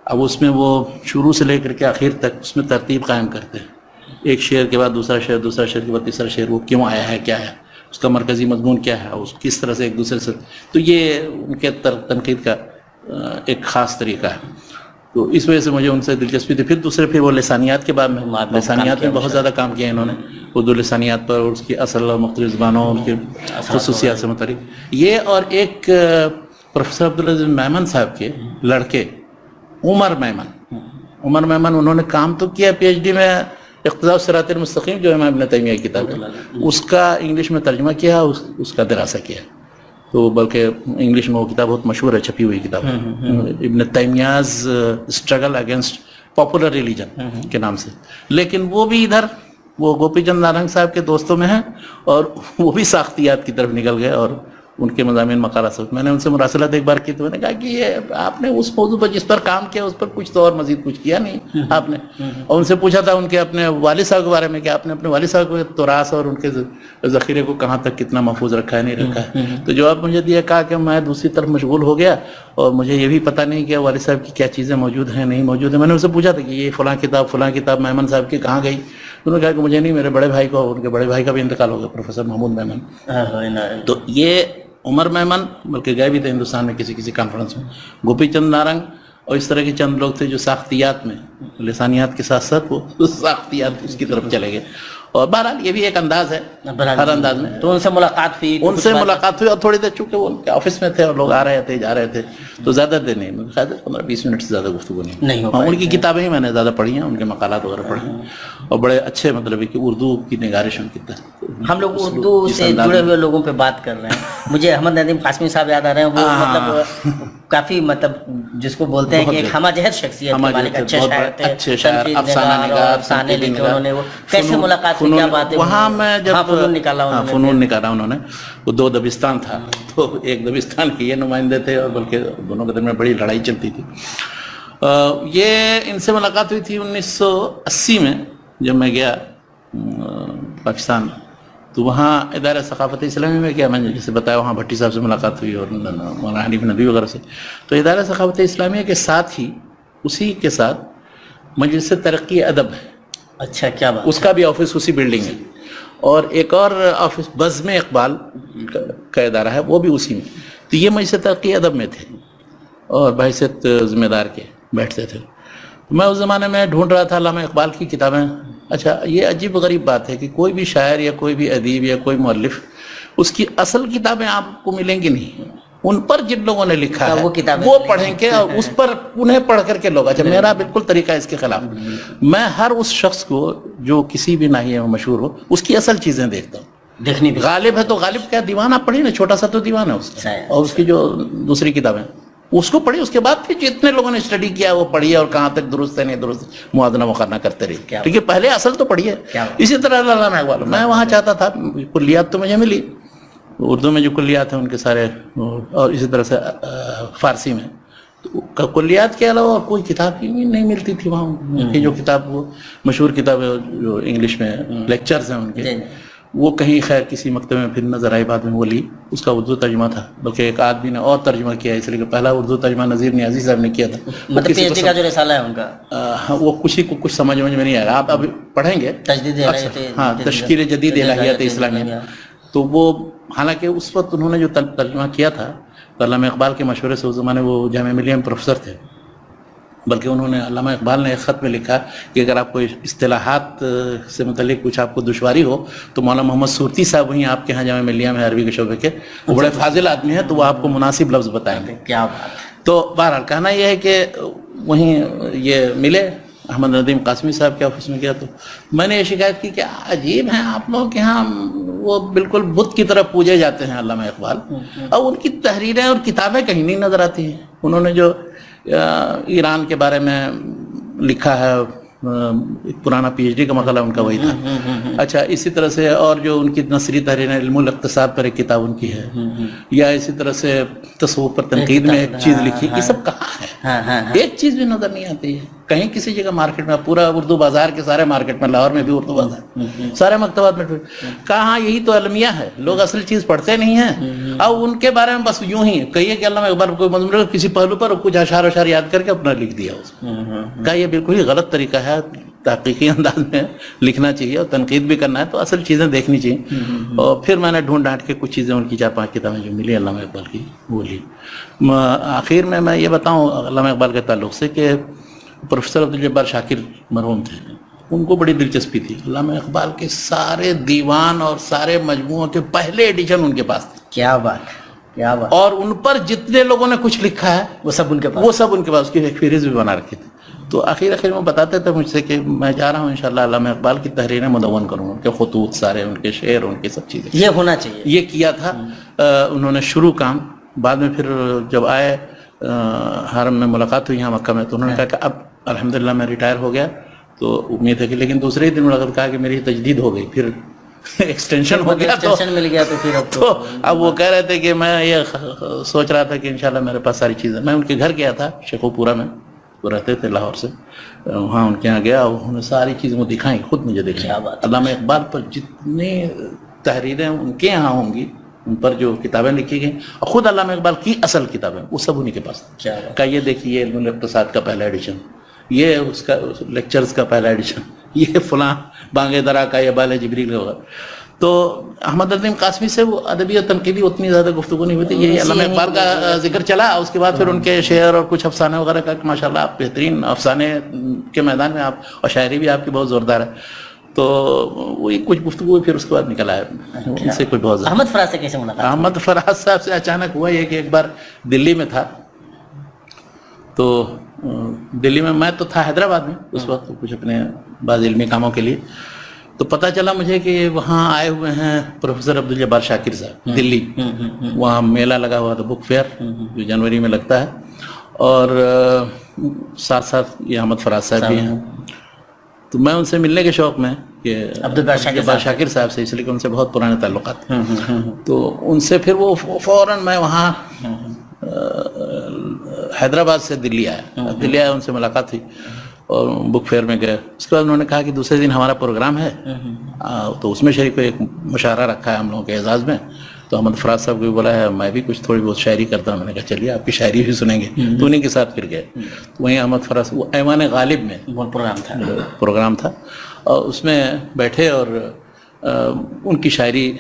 اب اس میں وہ شروع سے لے کر کے آخر تک اس میں ترتیب قائم کرتے ہیں. ایک شعر کے بعد دوسرا شعر، دوسرا شعر کے بعد تیسرا شعر، وہ کیوں آیا ہے، کیا ہے اس کا مرکزی مضمون، کیا ہے، اس کس طرح سے ایک دوسرے سے. تو یہ ان کے تنقید کا ایک خاص طریقہ ہے. تو اس وجہ سے مجھے ان سے دلچسپی تھی. پھر وہ لسانیات کے بعد میں لسانیات میں بہت زیادہ کام کیا انہوں نے، اردو لسانیات پر، اور اس کی اصل اور مختلف زبانوں اور ان کی خصوصیات سے متعلق. یہ اور ایک پروفیسر عبدالعزیز میمن صاحب کے لڑکے عمر میمن، انہوں نے کام تو کیا پی ایچ ڈی میں اقتضاء الصراط المستقیم جو امام ابن تیمیہ کی کتاب ہے، اس کا انگلش میں ترجمہ کیا، اس کا دراسہ کیا. تو بلکہ انگلش میں وہ کتاب بہت مشہور ہے, چھپی ہوئی کتاب, ابن تیمیہ's اسٹرگل اگینسٹ پاپولر ریلیجن کے نام سے. لیکن وہ بھی ادھر وہ گوپی چند نارنگ صاحب کے دوستوں میں ہیں, اور وہ بھی ساختیات کی طرف نکل گئے, اور ان کے مضامین مقالات سے میں نے ان سے مراسلات ایک بار کی, تو میں نے کہا کہ یہ آپ نے اس موضوع پر جس پر کام کیا اس پر کچھ تو اور مزید کچھ کیا نہیں آپ نے. اور ان سے پوچھا تھا ان کے اپنے والد صاحب کے بارے میں کہ آپ نے اپنے والد صاحب کے تراث اور ان کے ذخیرے کو کہاں تک کتنا محفوظ رکھا ہے, نہیں رکھا ہے. تو جواب مجھے دیا, کہا کہ میں دوسری طرف مشغول ہو گیا اور مجھے یہ بھی پتہ نہیں کہ والد صاحب کی کیا چیزیں موجود ہیں نہیں موجود ہیں. میں نے ان سے پوچھا تھا کہ یہ فلاں کتاب میمن صاحب کی کہاں گئی. انہوں نے کہا کہ مجھے نہیں, میرے بڑے بھائی کو, ان کے بڑے بھائی کا بھی انتقال ہو گیا, پروفیسر محمود میمن. تو یہ عمر میمن بلکہ گئے بھی تھے ہندوستان میں کسی کانفرنس میں, گوپی چند نارنگ اور اس طرح کے چند لوگ تھے جو ساختیات میں لسانیات کے ساتھ ساتھ وہ ساختیات اس کی طرف چلے گئے. اور بہرحال یہ بھی ایک انداز ہے, ہر انداز میں. تو ان سے ملاقات ہوئی, اور تھوڑی دیر, چونکہ وہ ان کے آفس میں تھے اور لوگ آ رہے تھے جا رہے تھے, تو زیادہ دیر نہیں, شاید 15-20 منٹ سے زیادہ گفتگو نہیں ہو. ان کی کتابیں ہی میں نے زیادہ پڑھی ہیں, ان کے مقالات وغیرہ پڑھے ہیں, اور بڑے اچھے مطلب ہے کہ اردو کی نگارش ان کی طرح. ہم لوگ اردو سے جڑے ہوئے لوگوں پہ بات کر رہے ہیں. مجھے احمد ندیم قاسمی صاحب یاد آ رہے ہیں, وہ مطلب کافی مطلب جس کو بولتے ہیں کہ ایک ہمہ جہت شخصیت, اچھے شاعر, افسانہ نگار, افسانے لکھے انہوں نے. وہ کیسے ملاقات ہوئی, کیا بات ہے وہاں میں جب فنون نکالا انہوں نے, وہ 2 دبستان تھا, تو ایک دبستان کے یہ نمائندے تھے, اور بلکہ دونوں کے درمیان بڑی لڑائی چلتی تھی. یہ ان سے ملاقات ہوئی تھی 1980 میں جب میں گیا پاکستان. تو وہاں ادارہ ثقافت اسلامی میں گیا, میں نے جیسے بتایا وہاں بھٹی صاحب سے ملاقات ہوئی اور مولانا حنیف ندوی وغیرہ سے. تو ادارہ ثقافت اسلامیہ کے ساتھ ہی اسی کے ساتھ مجلس ترقی ادب ہے. اچھا, کیا بات. اس کا بھی آفس اسی بلڈنگ ہے, اور ایک اور آفس بزم اقبال کا ادارہ ہے, وہ بھی اسی میں. تو یہ مجلس ترقی ادب میں تھے اور بحیثیت ذمہ دار کے بیٹھتے تھے. میں اس زمانے میں ڈھونڈ رہا تھا علامہ اقبال کی کتابیں. اچھا, یہ عجیب غریب بات ہے کہ کوئی بھی شاعر یا کوئی بھی ادیب یا کوئی مؤلف, اس کی اصل کتابیں آپ کو ملیں گی نہیں. ان پر جن لوگوں نے لکھا ہے وہ پڑھیں گے, اور اس پر انہیں پڑھ کر کے لوگ. اچھا, میرا بالکل طریقہ اس کے خلاف. میں ہر اس شخص کو جو کسی بھی ناحیے میں مشہور ہو, اس کی اصل چیزیں دیکھتا ہوں. دیکھنی بھی غالب ہے تو غالب کیا دیوان آپ پڑھی نا, چھوٹا سا تو دیوان ہے اس کا, اور اس کی جو دوسری کتابیں اس کو پڑھی, اس کے بعد پھر جتنے لوگوں نے اسٹڈی کیا وہ پڑھیے, اور کہاں تک درست ہے نہیں درست, موازنہ مقارنہ کرتے رہیے. ٹھیک ہے, پہلے اصل تو پڑھیے. اسی طرح علامہ اقبال, میں وہاں چاہتا تھا, کلیات تو مجھے ملی اردو میں جو کلیات ہیں ان کے سارے, اور اسی طرح سے فارسی میں. تو کلیات کے علاوہ اور کوئی کتاب ہی نہیں ملتی تھی وہاں. ان کی جو کتاب وہ مشہور کتاب ہے جو انگلش میں لیکچرز ہیں ان کے, وہ کہیں خیر کسی مکتبے میں پھر نظر آئی, بعد میں وہ لی. اس کا اردو ترجمہ تھا, بلکہ ایک آدمی نے اور ترجمہ کیا, اس لیے کہ پہلا اردو ترجمہ نذیر نیازی صاحب نے کیا تھا. مطلب پی ایچ ڈی کا جو رسالہ ہے ان کا, وہ کسی کو کچھ سمجھ میں نہیں آیا. آپ ابھی پڑھیں گے تشکیل جدید الہیات اسلامیہ, تو وہ حالانکہ اس وقت انہوں نے جو ترجمہ کیا تھا تو علامہ اقبال کے مشورے سے, اس زمانے وہ جامعہ ملیہ میں پروفیسر تھے, بلکہ انہوں نے علامہ اقبال نے ایک خط میں لکھا کہ اگر آپ کو اصطلاحات سے متعلق کچھ آپ کو دشواری ہو تو مولانا محمد صورتی صاحب وہیں آپ کے ہاں جامعہ ملیہ میں عربی کے شعبے کے, وہ بڑے فاضل آدمی ہیں, تو وہ آپ کو مناسب لفظ بتائیں گے. کیا بات. تو بہرحال کہنا یہ ہے کہ وہیں یہ ملے, احمد ندیم قاسمی صاحب کے آفس میں گیا, تو میں نے یہ شکایت کی کہ عجیب ہیں آپ لوگ کے یہاں وہ بالکل بت کی طرف پوجے جاتے ہیں علامہ اقبال, اور ان کی تحریریں اور کتابیں کہیں نہیں نظر آتی ہیں. انہوں نے جو ایران کے بارے میں لکھا ہے, ایک پرانا پی ایچ ڈی کا مقالہ ان کا وہی تھا. اچھا, اسی طرح سے اور جو ان کی نثری تحریریں, علم الاقتصاد پر ایک کتاب ان کی ہے, یا اسی طرح سے تصوف پر تنقید میں ایک چیز لکھی, یہ سب کہاں ہے؟ ایک چیز بھی نظر نہیں آتی ہے کہیں کسی جگہ مارکیٹ میں. پورا اردو بازار کے سارے مارکیٹ میں, لاہور میں بھی اردو بازار, سارے مکتبات میں کہاں. یہی تو المیہ ہے, لوگ اصل چیز پڑھتے نہیں ہیں, اور ان کے بارے میں بس یوں ہی کہیے کہ علامہ اقبال کوئی مضمون کسی پہلو پر کچھ اشعار اشعار یاد کر کے اپنا لکھ دیا اس کا. یہ بالکل ہی غلط طریقہ ہے. تحقیقی انداز میں لکھنا چاہیے اور تنقید بھی کرنا ہے, تو اصل چیزیں دیکھنی چاہیے. اور پھر میں نے ڈھونڈ ڈھانٹ کے کچھ چیزیں ان کی 4-5 کتابیں جو ملی علامہ اقبال کی وہ لی. آخر میں یہ بتاؤں علامہ اقبال کے تعلق سے کہ پروفیسر عبدالجبار شاکر مرحوم تھے, ان کو بڑی دلچسپی تھی علامہ اقبال کے سارے دیوان اور سارے مجموعوں کے پہلے ایڈیشن ان کے پاس تھے. کیا بات, کیا بات. اور ان پر جتنے لوگوں نے کچھ لکھا ہے وہ سب ان کے پاس, وہ سب ان کے پاس, اس کی ایک فہرست بھی بنا رکھی تھی. تو آخر میں بتاتے تھے مجھ سے کہ میں جا رہا ہوں انشاءاللہ علامہ اقبال کی تحریریں مدون کروں گا، ان کے خطوط سارے، ان کے شعر، ان کی سب چیزیں. یہ ہونا چاہیے. یہ کیا تھا انہوں نے شروع کام. بعد میں پھر جب آئے حرم میں ملاقات ہوئی یہاں مکہ میں، تو انہوں نے کہا کہ اب الحمدللہ میں ریٹائر ہو گیا تو امید ہے کہ، لیکن دوسرے ہی دن ملاقات کہا کہ میری تجدید ہو گئی، پھر ایکسٹینشن ہو گیا، ایکسٹینشن مل گیا. تو پھر اب وہ کہہ رہے تھے کہ میں یہ سوچ رہا تھا کہ انشاءاللہ میرے پاس ساری چیزیں. میں ان کے گھر گیا تھا شیخو پورہ میں، وہ رہتے تھے لاہور سے، وہاں ان کے یہاں گیا، انہوں نے ساری چیزیں وہ دکھائیں، خود مجھے دکھائیں. علامہ اقبال پر جتنی تحریریں ان کے یہاں ہوں گی، ان پر جو کتابیں لکھی گئیں، اور خود علامہ اقبال کی اصل کتابیں وہ سب انہی کے پاس کا. یہ دیکھیے علم الاقتصاد کا پہلا ایڈیشن، یہ اس کا لیکچرز کا پہلا ایڈیشن، یہ فلاں بانگے درا کا، یہ بال جبریل ہوگا. تو احمد عظیم قاسمی سے وہ ادبی اور تنقیدی اتنی زیادہ گفتگو نہیں ہوئی تھی. یہ علامہ اقبال کا ذکر چلا، اس کے بعد پھر ان کے شعر اور کچھ افسانے وغیرہ کا، کہ ماشاءاللہ آپ بہترین افسانے کے میدان میں آپ، اور شاعری بھی آپ کی بہت زوردار ہے. تو وہی کچھ گفتگو پھر اس کے بعد نکل آیا ان سے کچھ بہت زیادہ. احمد فراز سے کیسے ملاقات؟ احمد فراز صاحب سے اچانک ہوا یہ کہ ایک بار دلی میں تھا، تو دلی میں تو تھا حیدرآباد میں اس وقت کچھ اپنے بعض علمی کاموں کے لیے. تو پتہ چلا مجھے کہ وہاں آئے ہوئے ہیں پروفیسر عبدالجبار شاکر صاحب دلی. وہاں میلہ لگا ہوا تھا، بک فیئر، جو جنوری میں لگتا ہے، اور ساتھ ساتھ یہ احمد فراز صاحب بھی ہیں. تو میں ان سے ملنے کے شوق میں کہ عبدالجبار شاکر صاحب سے، اس لیے کہ ان سے بہت پرانے تعلقات. تو ان سے پھر وہ فوراً میں وہاں حیدرآباد سے دلی آیا، ان سے ملاقات ہوئی اور بک فیئر میں گئے. اس کے بعد انہوں نے کہا کہ دوسرے دن ہمارا پروگرام ہے، تو اس میں شریک کو ایک مشاعرہ رکھا ہے ہم لوگوں کے اعزاز میں. تو احمد فراز صاحب کو بھی بولا ہے، میں بھی کچھ تھوڑی بہت شاعری کرتا ہوں. میں نے کہا چلیے آپ کی شاعری بھی سنیں گے. تو انہیں کے ساتھ پھر گئے. تو وہیں احمد فراز، وہ ایوان غالب میں پروگرام تھا، اور اس میں بیٹھے اور ان کی شاعری،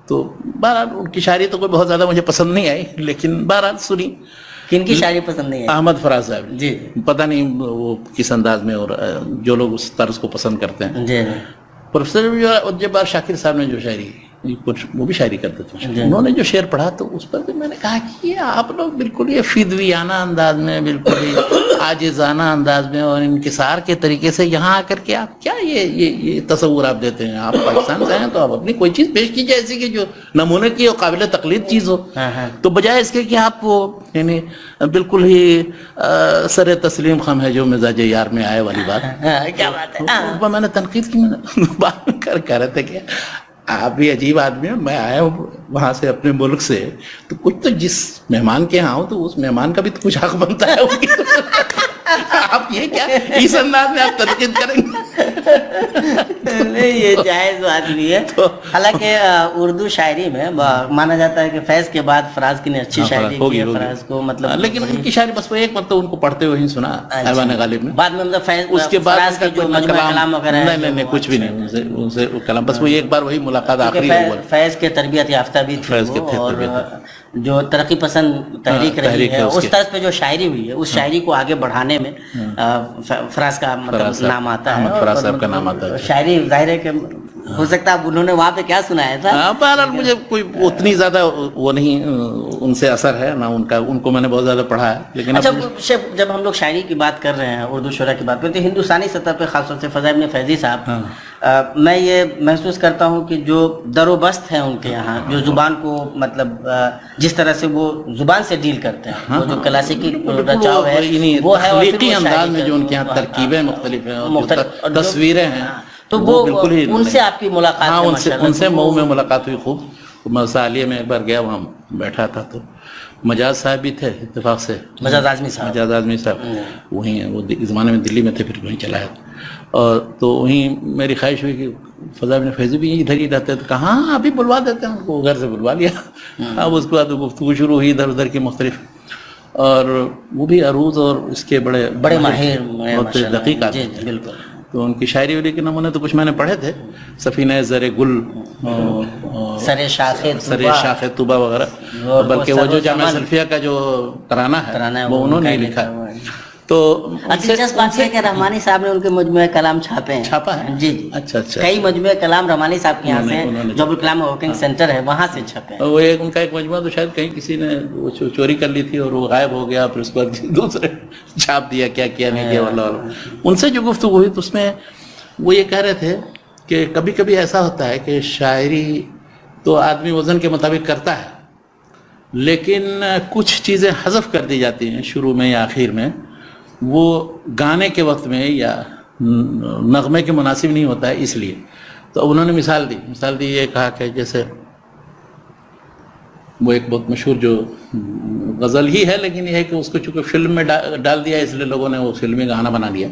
تو بہرحال ان کی شاعری تو کوئی بہت زیادہ مجھے پسند نہیں آئی، لیکن بہرحال سنی. کن کی شاعری پسند نہیں ہے؟ احمد فراز صاحب. جی پتہ نہیں وہ کس انداز میں، اور جو لوگ اس طرز کو پسند کرتے ہیں. جی پروفیسر عبدالجبار شاکر صاحب نے جو شاعری، کچھ وہ بھی شاعری کرتے تھے، انہوں نے جو شعر پڑھا تو اس پر بھی میں نے کہا کہ یہ آپ لوگ بالکل یہ فدویانہ انداز میں، بالکل ہی عاجزانہ انداز میں اور انکسار کے طریقے سے یہاں آ کر کے آپ کیا یہ تصور آپ دیتے ہیں. آپ پاکستان سے ہیں تو آپ اپنی کوئی چیز پیش کیجیے ایسی کہ جو نمونے کی اور قابل تقلید چیز ہو. تو بجائے اس کے کہ آپ وہ یعنی بالکل ہی سر تسلیم خم ہے جو مزاج یار میں آئے والی بات. کیا بات ہے. میں نے تنقید کی، میں نے بات کہہ رہے تھے کہ آپ بھی عجیب آدمی ہیں. میں آیا ہوں وہاں سے اپنے ملک سے، تو کچھ تو جس مہمان کے یہاں ہوں تو اس مہمان کا بھی تو کچھ حق بنتا ہے. آپ یہ کیا اس انداز میں آپ تنقید کریں گے؟ نہیں، یہ جائز بات نہیں ہے. حالانکہ اردو شاعری میں مانا جاتا ہے کہ فیض کے بعد فراز کی نے اچھی شاعری کی ہے. فراز کو مطلب، لیکن ان کی شاعری بس وہ ایک مرتبہ ان کو پڑھتے ہوئے ہی سنا ایوان غالب میں. بعد میں مطلب فیض، اس کے بعد کا جو مجموعہ کلام وغیرہ، نہیں کچھ بھی نہیں ان سے کلام. بس وہ ایک بار وہی ملاقات آخری. فیض کے تربیت یافتہ بھی تھے اور جو ترقی پسند تحریک رہی ہے، اس طرز پہ جو شاعری ہوئی ہے، اس شاعری کو آگے بڑھانے میں فراز کا مطلب نام آتا ہے. فراز صاحب کا نام آتا ہے. شاعری ظاہر ہے کہ ہو سکتا ہے انہوں نے وہاں پہ کیا سنایا تھا. بہرحال مجھے کوئی اتنی زیادہ وہ نہیں ان سے اثر ہے نہ ان کو میں نے بہت زیادہ پڑھا ہے. لیکن اچھا، جب ہم لوگ شاعری کی بات کر رہے ہیں، اردو شعراء کی بات کرتے ہیں، ہندوستانی سطح پہ خاص طور سے فضا ابن فیضی صاحب، میں یہ محسوس کرتا ہوں کہ جو در و بست ہے ان کے یہاں، جو زبان کو مطلب جس طرح سے وہ زبان سے ڈیل کرتے ہیں، وہ جو کلاسیکی رچاؤ ہے وہ ہے، تخلیقی انداز میں جو ان کے یہاں ترکیبیں مختلف ہیں، تصویریں ہیں، تو وہ ان سے آپ کی ملاقات؟ ان سے مئو میں ملاقات ہوئی خوب. مدرسہ عالیہ میں ایک بار گیا، وہاں بیٹھا تھا تو مجاز صاحب بھی تھے اتفاق سے. مجاز اعظمی صاحب وہیں ہیں، وہ اس زمانے میں دلی میں تھے، پھر وہیں چلا ہے. اور تو وہیں میری خواہش ہوئی کہ فضا ابن فیضی بھی ادھر ہی رہتے، تو کہاں ابھی بلوا دیتے ہیں ان کو. گھر سے بلوا لیا. اب اس کے بعد گفتگو شروع ہوئی ادھر ادھر کی مختلف، اور وہ بھی عروض اور اس کے بڑے ماہر، بہت دقیق آدمی. بالکل. تو ان کی شاعری ولی کے نمونے تو کچھ میں نے پڑھے تھے، سفینہ زر گل، سر شاخ طوبہ وغیرہ، بلکہ وہ جو جامعہ سلفیہ کا جو ترانہ ہے وہ انہوں نے لکھا. تو دلچسپ بات ہے کہ رحمانی صاحب نے ان کے مجموعہ کلام چھاپے ہیں. چھاپا ہے. جی جی. اچھا اچھا. کئی مجموعہ کلام رحمانی صاحب کے یہاں سے انہوں نے جو ابوالکلام ورکنگ سینٹر ہے وہاں سے چھپے ہیں. وہ ایک ان کا ایک مجموعہ تو شاید کہیں کسی نے وہ چوری کر لی تھی اور وہ غائب ہو گیا, پھر اس کے بعد دوسرے چھاپ دیا, کیا کیا نہیں کیا واللہ. ان سے جو گفتگو ہوئی تو اس میں وہ یہ کہہ رہے تھے کہ کبھی کبھی ایسا ہوتا ہے کہ شاعری تو آدمی وزن کے مطابق کرتا ہے, لیکن کچھ چیزیں حذف کر دی جاتی ہیں شروع میں یا آخر میں, وہ گانے کے وقت میں یا نغمے کے مناسب نہیں ہوتا ہے اس لیے. تو انہوں نے مثال دی یہ کہا کہ جیسے وہ ایک بہت مشہور جو غزل ہی ہے, لیکن یہ ہے کہ اس کو چونکہ فلم میں ڈال دیا اس لیے لوگوں نے وہ فلمی گانا بنا لیا.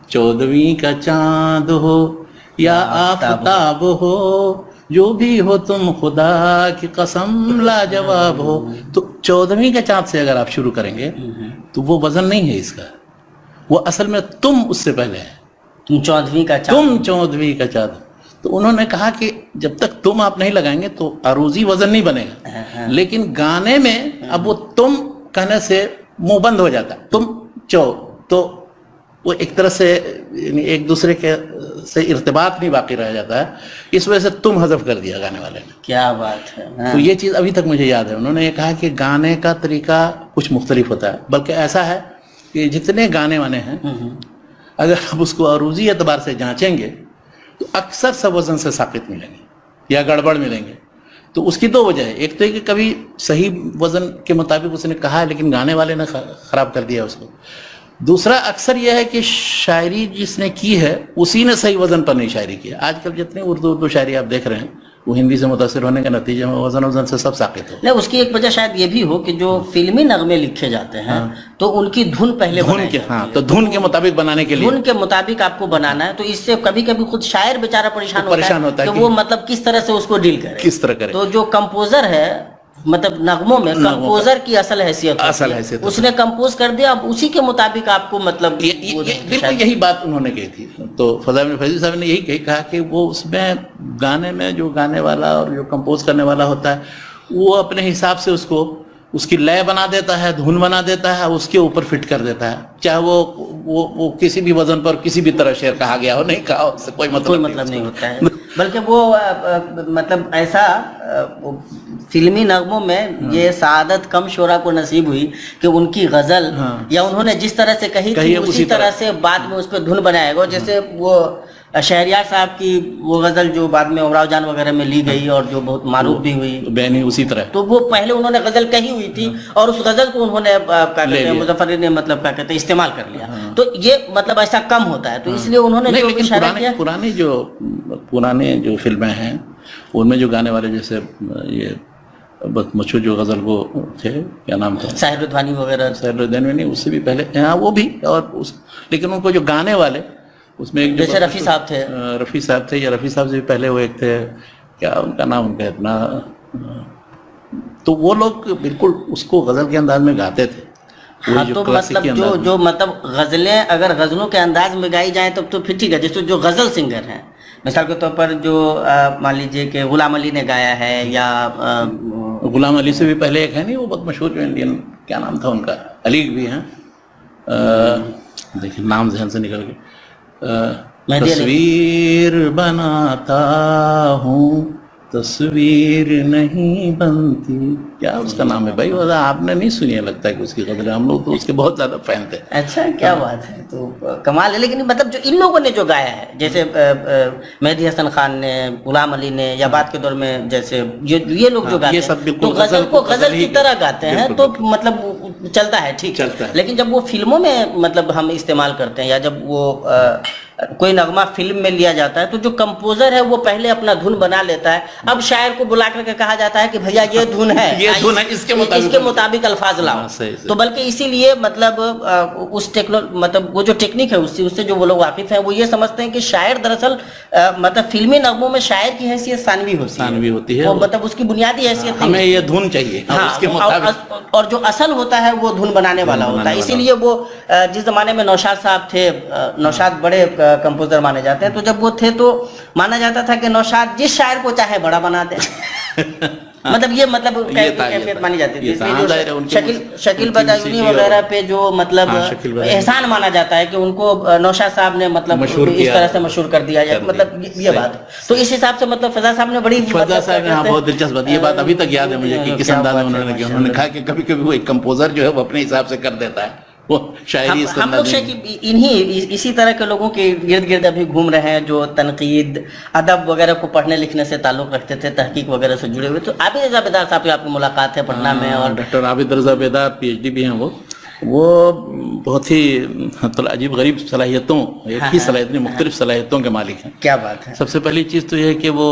14ویں کا چاند ہو یا آفتاب ہو, جو بھی ہو تم خدا کی قسم لاجواب ہو. تو 14ویں کا چاند سے اگر آپ شروع کریں گے تو وہ وزن نہیں ہے اس کا, وہ اصل میں تم اس سے پہلے ہے. تم 14ویں کا چاند. تو انہوں نے کہا کہ جب تک تم آپ نہیں لگائیں گے تو عروضی وزن نہیں بنے گا, لیکن گانے میں اب وہ تم کہنے سے منہ بند ہو جاتا ہے, تم تو وہ ایک طرح سے ایک دوسرے کے سے ارتباط نہیں باقی رہ جاتا ہے, اس وجہ سے تم حذف کر دیا گانے والے نے. کیا بات ہے. تو یہ چیز ابھی تک مجھے یاد ہے. انہوں نے یہ کہا کہ گانے کا طریقہ کچھ مختلف ہوتا ہے, بلکہ ایسا ہے کہ جتنے گانے وانے ہیں اگر آپ اس کو عروضی اعتبار سے جانچیں گے تو اکثر سب وزن سے ساقط ملیں گے یا گڑبڑ ملیں گے. تو اس کی دو وجہ ہے, ایک تو یہ کہ کبھی صحیح وزن کے مطابق اس نے کہا ہے لیکن گانے والے نے خراب کر دیا اس کو. دوسرا اکثر یہ ہے کہ شاعری جس نے کی ہے اسی نے صحیح وزن پر نہیں شاعری کی ہے. آج کل جتنے اردو شاعری آپ دیکھ رہے ہیں وہ ہندی سے متاثر ہونے کے نتیجے میں وزن سے سب ساقط ہو. نہیں, اس کی ایک وجہ شاید یہ بھی ہو کہ جو فلمی نغمے لکھے جاتے ہیں تو ان کی دھن پہلے تو دھن کے مطابق بنانے کے لیے دھن کے مطابق آپ کو بنانا ہے, تو اس سے کبھی کبھی خود شاعر بیچارہ پریشان ہوتا ہے کہ وہ مطلب کس طرح سے اس کو ڈیل کرے, کس طرح کرے. تو جو کمپوزر ہے مطلب نغموں میں کمپوزر کی اصل حیثیت اس نے کمپوز کر دیا, اب اسی کے مطابق آپ کو مطلب بالکل یہی بات انہوں نے کہی تھی. تو فضائل ابن فیضی صاحب نے یہی کہا کہ وہ اس میں گانے میں جو گانے والا اور جو کمپوز کرنے والا ہوتا ہے وہ اپنے حساب سے اس کی لے بنا دیتا ہے, دھن بنا دیتا ہے, اس کے اوپر فٹ کر دیتا ہے, چاہے وہ کسی بھی وزن پر کسی بھی طرح شعر کہا گیا ہو, نہیں کہا ہو, اس سے کوئی مطلب نہیں ہوتا ہے. بلکہ وہ مطلب ایسا فلمی نغموں میں یہ سعادت کم شعراء کو نصیب ہوئی کہ ان کی غزل یا انہوں نے جس طرح سے کہی تھی اسی طرح سے بعد میں اس پہ دھن بنایا گیا. جیسے وہ شہریار صاحب کی وہ غزل جو بعد میں امراؤ جان وغیرہ میں لی گئی اور جو بہت معروف بھی ہوئی بینی, اسی طرح تو وہ پہلے انہوں نے غزل کہی ہوئی تھی اور اس غزل کو انہوں نے مظفر نے مطلب کیا کہتے ہیں استعمال کر لیا. تو یہ مطلب ایسا کم ہوتا ہے, تو اس لیے انہوں نے پرانے جو فلمیں ہیں ان میں جو گانے والے جیسے یہ بہت مشہور جو غزل کو تھے, کیا نام تھا, ساحر ردوانی وغیرہ, ساحر ردوانی نہیں, اس سے بھی پہلے وہ بھی, اور لیکن ان کو جو گانے والے اس میں ایک جیسے رفیع صاحب تھے یا رفیع صاحب سے بھی پہلے وہ ایک تھے, کیا ان کا نام ان کا اتنا, تو وہ لوگ بالکل اس کو غزل کے انداز میں گاتے تھے. ہاں, تو مطلب جو مطلب غزلیں اگر غزلوں کے انداز میں گائی جائیں تب تو پھر ٹھیک ہے. جیسے جو غزل سنگر ہیں مثال کے طور پر جو مان لیجیے کہ غلام علی نے گایا ہے, یا غلام علی سے بھی پہلے ایک ہے نہیں وہ بہت مشہور جو انڈین, کیا نام تھا ان کا, علی بھی ہیں, دیکھیں نام ذہن سے نکل گئے. تصویر بناتا ہوں تصویر نہیں بنتی, کیا اس کا نام ہے بھائی, آپ نے نہیں سنی ہے لگتا ہے کہ اس کی غزلیں, ہم لوگ تو اس کے بہت زیادہ فین تھے. اچھا, کیا بات ہے, تو کمال ہے. لیکن مطلب جو ان لوگوں نے جو گایا ہے جیسے مہدی حسن خان نے, غلام علی نے, یا بعد کے دور میں جیسے یہ لوگ جو گاتے ہیں تو غزل کو غزل کی طرح گاتے ہیں, تو مطلب چلتا ہے, ٹھیک ہے. لیکن جب وہ فلموں میں مطلب ہم استعمال کرتے ہیں یا جب وہ کوئی نغمہ فلم میں لیا جاتا ہے تو جو کمپوزر ہے وہ پہلے اپنا دھن بنا لیتا ہے, اب شاعر کو بلا کر کے کہا جاتا ہے کہ بھیا یہ دھن ہے, اس کے مطابق الفاظ لاؤ. تو بلکہ اسی لیے مطلب اس مطلب وہ جو ٹیکنیک ہے اس سے جو وہ لوگ واقف ہیں وہ یہ سمجھتے ہیں کہ شاعر دراصل مطلب فلمی نغموں میں شاعر کی حیثیت ثانوی ہوتی ہے, مطلب اس کی بنیادی حیثیت ہمیں یہ دھن چاہیے, اور جو اصل ہوتا ہے وہ دھن بنانے والا ہوتا ہے. اسی لیے وہ جس زمانے میں نوشاد صاحب تھے, نوشاد بڑے کمپوزر مانے جاتے ہیں, تو جب وہ تھے تو مانا جاتا تھا کہ نوشاد جس شاعر کو چاہے بڑا بنا دے. مطلب یہ مطلب کیفیت مانی جاتی ہے. شکیل بدایونی وغیرہ پہ جو مطلب احسان مانا جاتا ہے کہ ان کو نوشاد صاحب نے مطلب اس طرح سے مشہور کر دیا جائے, مطلب یہ بات. تو اس حساب سے مطلب فضا صاحب نے بڑی بہت دلچسپ بات, یہ بات ابھی تک یاد ہے مجھے کہ کس انداز میں انہوں نے کہا کہ کبھی کبھی وہ ایک کمپوزر جو ہے وہ اپنے حساب سے کر دیتا ہے, وہ شاعری اس ہم لوگ اسی طرح کے لوگوں کے گرد گرد ابھی گھوم رہے ہیں جو تنقید, ادب وغیرہ کو پڑھنے لکھنے سے تعلق رکھتے تھے, تحقیق وغیرہ سے جڑے ہوئے. تو عابد رضا بیدار صاحب سے آپ کی ملاقات ہے پٹنہ میں, اور ڈاکٹر عابد رضا بیدار پی ایچ ڈی بھی ہیں, وہ بہت ہی عجیب غریب صلاحیتوں, ایک ہی صلاحیت نہیں مختلف صلاحیتوں کے مالک ہیں. کیا بات ہے. سب سے پہلی چیز تو یہ ہے کہ وہ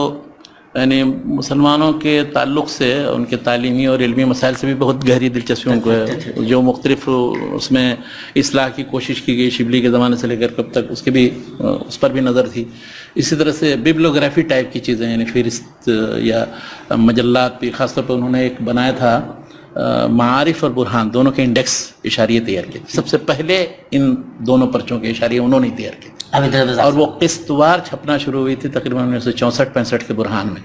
یعنی مسلمانوں کے تعلق سے ان کے تعلیمی اور علمی مسائل سے بھی بہت گہری دلچسپی ان کو ہے, جو مختلف اس میں اصلاح کی کوشش کی گئی شبلی کے زمانے سے لے کر کب تک, اس کے بھی اس پر بھی نظر تھی. اسی طرح سے بیبلوگرافی ٹائپ کی چیزیں, یعنی فہرست یا مجلات بھی, خاص طور پر انہوں نے ایک بنایا تھا معارف اور برہان دونوں کے انڈیکس اشاریے تیار کیے. سب سے پہلے ان دونوں پرچوں کے اشاریے انہوں نے تیار کیے, اور وہ قسط وار چھپنا شروع ہوئی تھی تقریباً 1964-65 کے برہان میں,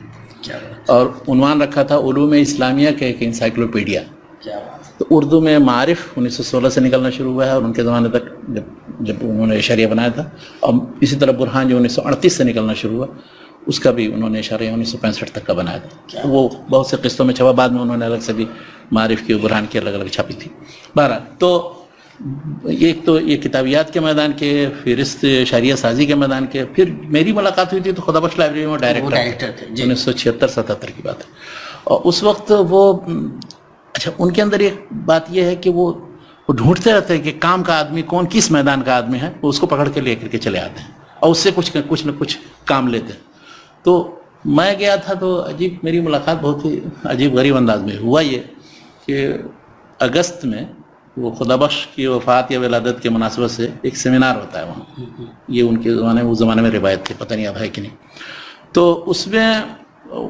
اور عنوان رکھا تھا علوم اسلامیہ کے ایک انسائکلوپیڈیا. تو اردو میں معارف 1916 سے نکلنا شروع ہوا ہے, اور ان کے زمانے تک جب انہوں نے اشاریہ بنایا تھا. اور اسی طرح برہان جو 1938 سے نکلنا شروع ہوا, اس کا بھی انہوں نے اشاریہ 1965 تک کا بنایا تھا. وہ بہت سے قسطوں میں چھپا, بعد میں انہوں نے الگ سے بھی معارف کی برہان کی الگ الگ چھاپی تھی. بہرحال تو ایک تو یہ کتابیات کے میدان کے, فہرست اشاریہ سازی کے میدان کے. پھر میری ملاقات ہوئی تھی تو خدا بخش لائبریری میں ڈائریکٹر تھے, 1976-77 کی بات ہے. اور اس وقت وہ اچھا, ان کے اندر ایک بات یہ ہے کہ وہ ڈھونڈتے رہتے ہیں کہ کام کا آدمی کون, کس میدان کا آدمی ہے, وہ اس کو پکڑ کے لے کر کے چلے آتے ہیں اور اس سے کچھ نہ کچھ کام لیتے ہیں. تو میں گیا تھا تو عجیب, میری ملاقات بہت ہی عجیب غریب انداز میں ہوا. یہ کہ اگست میں وہ خدا بخش کی وفات یا ولادت کے مناسبت سے ایک سیمینار ہوتا ہے وہاں, یہ ان کے زمانے میں, اس زمانے میں روایت تھی, پتہ نہیں اب ہے کہ نہیں. تو اس میں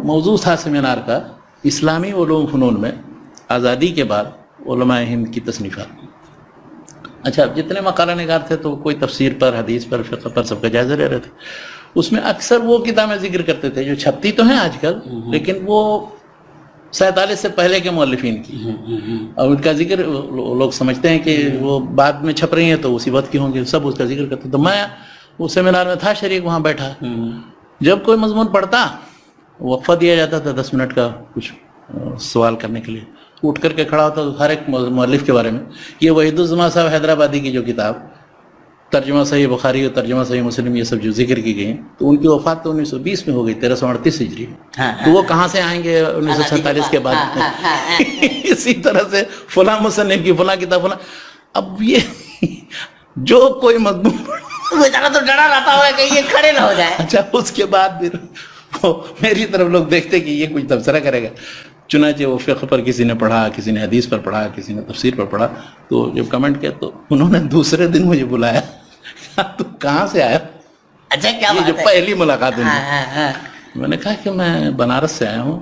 موضوع تھا سیمینار کا اسلامی علوم فنون میں آزادی کے بعد علماء ہند کی تصنیفات. اچھا, جتنے مقالہ نگار تھے تو کوئی تفسیر پر, حدیث پر, فقہ پر سب کا جائزہ لے رہے تھے. اس میں اکثر وہ کتابیں ذکر کرتے تھے جو چھپتی تو ہیں آج کل, لیکن وہ 47 سے پہلے کے مؤلفین کی, اور ان کا ذکر لوگ سمجھتے ہیں کہ وہ بعد میں چھپ رہی ہیں تو اسی وقت کی ہوں گی, سب اس کا ذکر کرتے. تو میں اس سیمینار میں تھا شریک, وہاں بیٹھا. جب کوئی مضمون پڑھتا, وقفہ دیا جاتا تھا 10 منٹ کا کچھ سوال کرنے کے لیے, اٹھ کر کے کھڑا ہوتا تو ہر ایک مؤلف کے بارے میں. یہ وحید الزما صاحب حیدرآبادی کی جو کتاب ترجمہ صحیح بخاری اور ترجمہ صحیح مسلم یہ سب جو ذکر کی گئی ہیں, تو ان کی وفات تو 1920 میں ہو گئی, 1338 ہجری. تو وہ کہاں سے آئیں گے 1946 کے بعد؟ اسی طرح سے فلاں مصنف کی فلاں کتاب فلاں. اب یہ جو کوئی مضمون تو ڈرا رہتا ہوگا کہ یہ کھڑے نہ ہو جائے. اچھا, اس کے بعد پھر میری طرف لوگ دیکھتے کہ یہ کچھ تبصرہ کرے گا. چنانچہ وہ فقہ پر کسی نے پڑھا, کسی نے حدیث پر پڑھا, کسی نے تفسیر پر پڑھا. تو جب کمنٹ کیا تو انہوں نے دوسرے دن مجھے بلایا, تو کہاں سے آیا؟ اچھا, کیا یہ جو پہلی ملاقات ہوئی, میں نے کہا کہ میں بنارس سے آیا ہوں.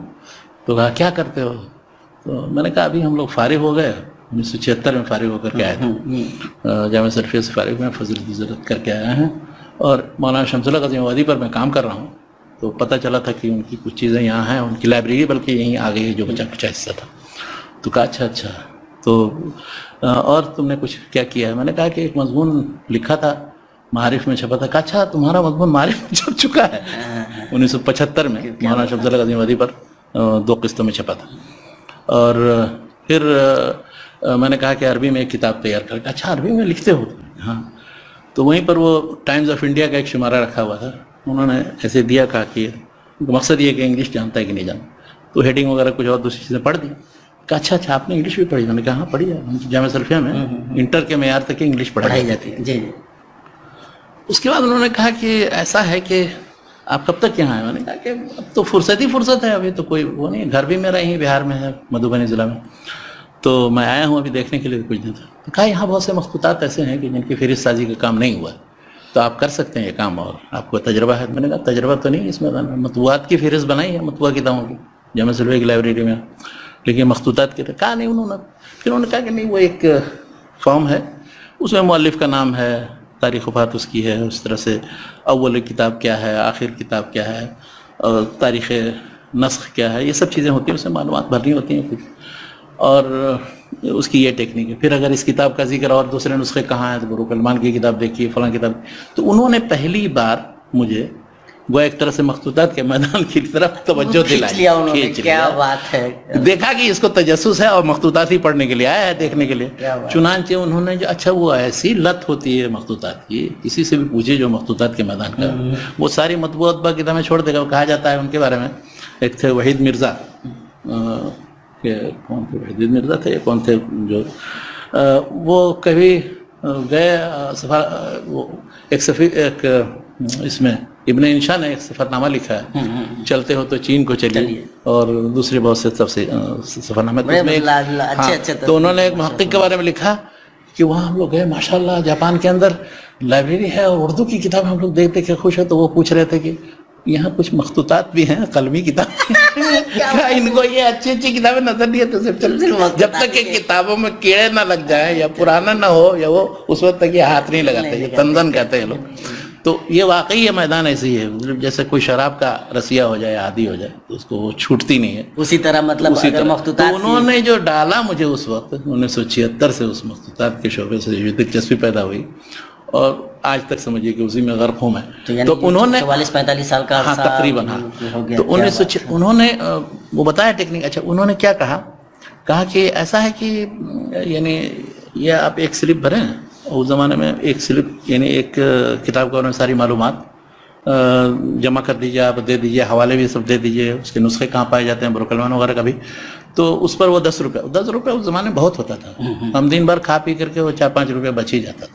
تو کہا کیا کرتے ہو؟ تو میں نے کہا ابھی ہم لوگ فارغ ہو گئے, 1976 میں فارغ ہو کر کے آئے تھے, جامعہ سرفیہ سے فارغ میں فضل کی ضرورت کر کے آیا ہیں, اور مولانا شمس اللہ قاسم آبادی پر میں کام کر رہا ہوں. تو پتہ چلا تھا کہ ان کی کچھ چیزیں یہاں ہیں, ان کی لائبریری بلکہ یہیں آ گئی ہے جو بچا کچھ حصہ تھا. تو کہا اچھا, تو اور تم نے کچھ کیا کیا ہے؟ میں نے کہا کہ ایک مضمون لکھا تھا, معارف میں چھپا تھا. کہا اچھا, تمہارا مضمون معارف میں چھپ چکا ہے. 1975 میں مولانا شمس اللہ قاسم آبادی پر 2 قسطوں میں چھپا تھا. اور پھر میں نے کہا کہ عربی میں ایک کتاب تیار کر. اچھا, عربی میں لکھتے ہو؟ ہاں. تو وہیں پر وہ ٹائمز آف انڈیا کا ایک شمارہ رکھا ہوا تھا, انہوں نے ایسے دیا, کہا کہ مقصد یہ کہ انگلش جانتا ہے کہ نہیں جانتا. تو ہیڈنگ وغیرہ کچھ اور دوسری چیزیں پڑھ دی. کہا اچھا آپ نے انگلش بھی پڑھی؟ میں نے کہا ہاں پڑھی ہے, جامعہ سلفیہ میں انٹر کے معیار تک انگلش پڑھائی جاتی ہے. جی. اس کے بعد انہوں نے کہا کہ ایسا ہے کہ آپ کب تک یہاں ہیں؟ میں نے کہا کہ اب تو فرصت ہی فرصت ہے, ابھی تو کوئی وہ نہیں, گھر بھی میرا یہیں بہار میں ہے, مدھوبنی ضلع میں. تو میں آیا ہوں ابھی دیکھنے کے لیے کچھ دن. تو کہا یہاں بہت سے مخطوطات ایسے ہیں کہ جن کی فہرست سازی کا کام نہیں ہوا ہے, تو آپ کر سکتے ہیں یہ کام, اور آپ کو تجربہ ہے. میں نے کہا تجربہ تو نہیں اس میں, مطبوعات کی فہرست بنائی ہے, مطبوعہ کتابوں کی جامعہ سلفیہ کی لائبریری میں, لیکن مخطوطات کی کہا نہیں انہوں نے. پھر انہوں نے کہا کہ نہیں, وہ ایک فارم ہے, اس میں مؤلف کا نام ہے, تاریخ وفات اس کی ہے, اس طرح سے اول کتاب کیا ہے, آخر کتاب کیا ہے, اور تاریخ نسخ کیا ہے، یہ سب چیزیں ہوتی ہیں، اس میں معلومات بھرنی ہوتی ہیں کچھ، اور اس کی یہ ٹیکنیک ہے. پھر اگر اس کتاب کا ذکر اور دوسرے نسخے کہاں ہیں تو بروک المان کی کتاب دیکھیے، فلاں کتاب. تو انہوں نے پہلی بار مجھے وہ ایک طرح سے مخطوطات کے میدان کی طرف توجہ دلائی. کیا بات ہے. دیکھا کہ اس کو تجسس ہے اور مخطوطات ہی پڑھنے کے لیے آیا ہے، دیکھنے کے لیے. چنانچہ انہوں نے جو اچھا وہ ایسی لت ہوتی ہے مخطوطات کی، کسی سے بھی پوچھے جو مخطوطات کے میدان کا، وہ ساری مطبوعات با کتابیں چھوڑ دے گا. کہا جاتا ہے ان کے بارے میں، ایک تھے وحید مرزا، کون تھے وحید مرزا تھے، کون تھے جو وہ کبھی گئے وہ ایک اس میں ابن انشا نے ایک سفر نامہ لکھا ہے، چلتے ہو تو چین کو چلیے، اور دوسرے بہت سے سفر نامے. تو انہوں نے ایک محقق کے بارے میں لکھا کہ وہاں ہم لوگ گئے، ماشاءاللہ جاپان کے اندر لائبریری ہے اور اردو کی کتاب ہم لوگ دیکھ دیکھ کے خوش ہے. تو وہ پوچھ رہے تھے کہ یہاں کچھ مخطوطات بھی ہیں، قلمی کتاب. کیا ان کو یہ اچھی اچھی کتابیں نظر نہیں آتی؟ جب تک کہ کتابوں میں کیڑے نہ لگ جائیں یا پرانا نہ ہو یا وہ، اس وقت تک یہ ہاتھ نہیں لگاتے. یہ تنزن کہتے ہیں لوگ. تو یہ واقعی یہ میدان ایسی ہے، جیسے کوئی شراب کا رسیہ ہو جائے، عادی ہو جائے، تو اس کو وہ چھوٹتی نہیں ہے. اسی طرح مطلب اگر مخطوطات، تو انہوں نے جو ڈالا مجھے اس وقت 1976 سے اس مخطوطات کے شعبے سے جو دلچسپی پیدا ہوئی، اور آج تک سمجھیے کہ اسی میں غرق ہوں میں. تو انہوں نے 44-45 سال کا ہاں تقریباً تو انہوں نے وہ بتایا ٹیکنیک. اچھا انہوں نے کیا کہا کہ ایسا ہے کہ یعنی یہ آپ ایک سلپ بھریں، اس زمانے میں ایک سلپ یعنی ایک کتاب کا انہوں نے ساری معلومات جمع کر دیجیے، آپ دے دیجیے، حوالے بھی سب دے دیجیے، اس کے نسخے کہاں پائے جاتے ہیں، بروک المان وغیرہ کا بھی. تو اس پر وہ 10 روپے اس زمانے میں بہت ہوتا تھا. ہم دن بھر کھا پی کر کے وہ 4-5 روپے بچ ہی جاتا تھا.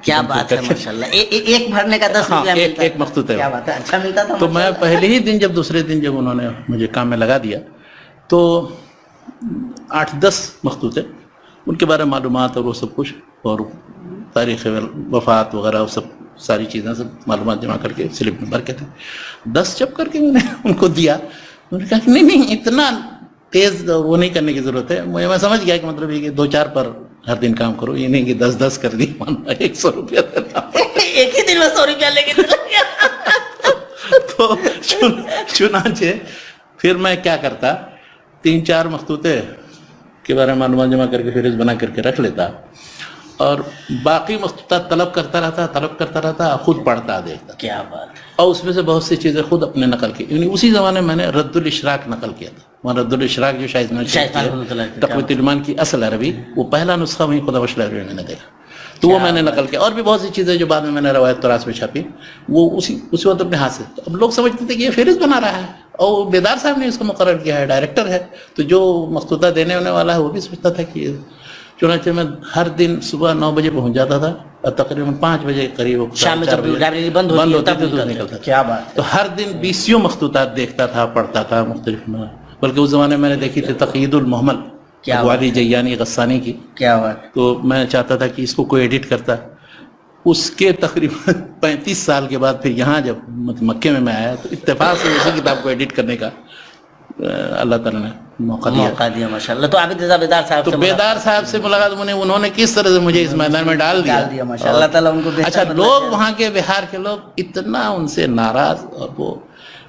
کیا بات ہے ماشاءاللہ. ایک بھرنے کا 10 روپیہ ملتا، ایک مخطوطہ. کیا بات ہے، اچھا ملتا تھا. تو میں پہلے ہی دن دوسرے دن جب انہوں نے مجھے کام میں لگا دیا، تو 8-10 مخطوطے، ان کے بارے میں معلومات اور وہ سب کچھ، اور تاریخ وفات وغیرہ وہ سب ساری چیزیں سب معلومات جمع کر کے سلپ میں بھر کے تھے. 10 جب کر کے میں نے ان کو دیا. انہوں نے کہا کہ نہیں اتنا تیز وہ نہیں کرنے کی ضرورت ہے. میں سمجھ گیا کہ مطلب یہ کہ 2-4 پر ہر دن کام کرو، یہ نہیں کہ 10 کر دی. 100 روپیہ دینا ایک ہی دن میں 100 روپیہ لے کے چلا گیا. تو چنانچہ پھر میں کیا کرتا، 3-4 مخطوطے کے بارے میں معلومات جمع کر کے فہرست بنا کر کے رکھ لیتا، اور باقی مخطوطات طلب کرتا رہتا، خود پڑھتا دیکھتا. کیا بات. اور اس میں سے بہت سی چیزیں خود اپنے نقل کی. یعنی اسی زمانے میں نے رد الاشراق نقل کیا تھا. وہاں رد الاشراق جو شاہد تقویۃ الایمان کی اصل عربی، وہ پہلا نسخہ وہیں خدا بخش لائبریری میں نے دیکھا. تو وہ میں نے نقل کیا. اور بھی بہت سی چیزیں جو بعد میں نے روایت تراث میں چھاپی، وہ اسی وقت اپنے ہاتھ سے. اب لوگ سمجھتے تھے کہ یہ فہرست بنا رہا ہے، اور بیدار صاحب نے اس کو مقرر کیا ہے، ڈائریکٹر ہے، تو جو مخطوطہ دینے ہونے والا ہے وہ بھی سمجھتا تھا کہ. چنانچہ میں ہر دن صبح 9 بجے پہنچ جاتا تھا، اور تقریباً 5 بجے قریب شام میں جب لائبریری بند ہوتی تھی تو نکلتا. کیا بات. تو ہر دن 20 مخطوطات دیکھتا تھا، پڑھتا تھا مختلف. بلکہ اس زمانے میں نے دیکھی تھی تقیید المحمل والی جیانی غسانی کی. کیا بات. تو میں چاہتا تھا کہ اس کو کوئی ایڈٹ کرتا. اس کے تقریباً 35 سال کے بعد پھر یہاں جب مکے میں آیا، تو اتفاق سے اسی کتاب کو ایڈٹ کرنے کا اللہ تعالیٰ نے موقع دیا ماشاءاللہ. تو عابد رضا بیدار صاحب تو بیدار صاحب سے ملاقات انہوں نے کس طرح سے مجھے اس میدان میں ڈال دیا ماشاءاللہ. اللہ تعالیٰ ان کو. اچھا لوگ وہاں کے بہار کے لوگ اتنا ان سے ناراض، اور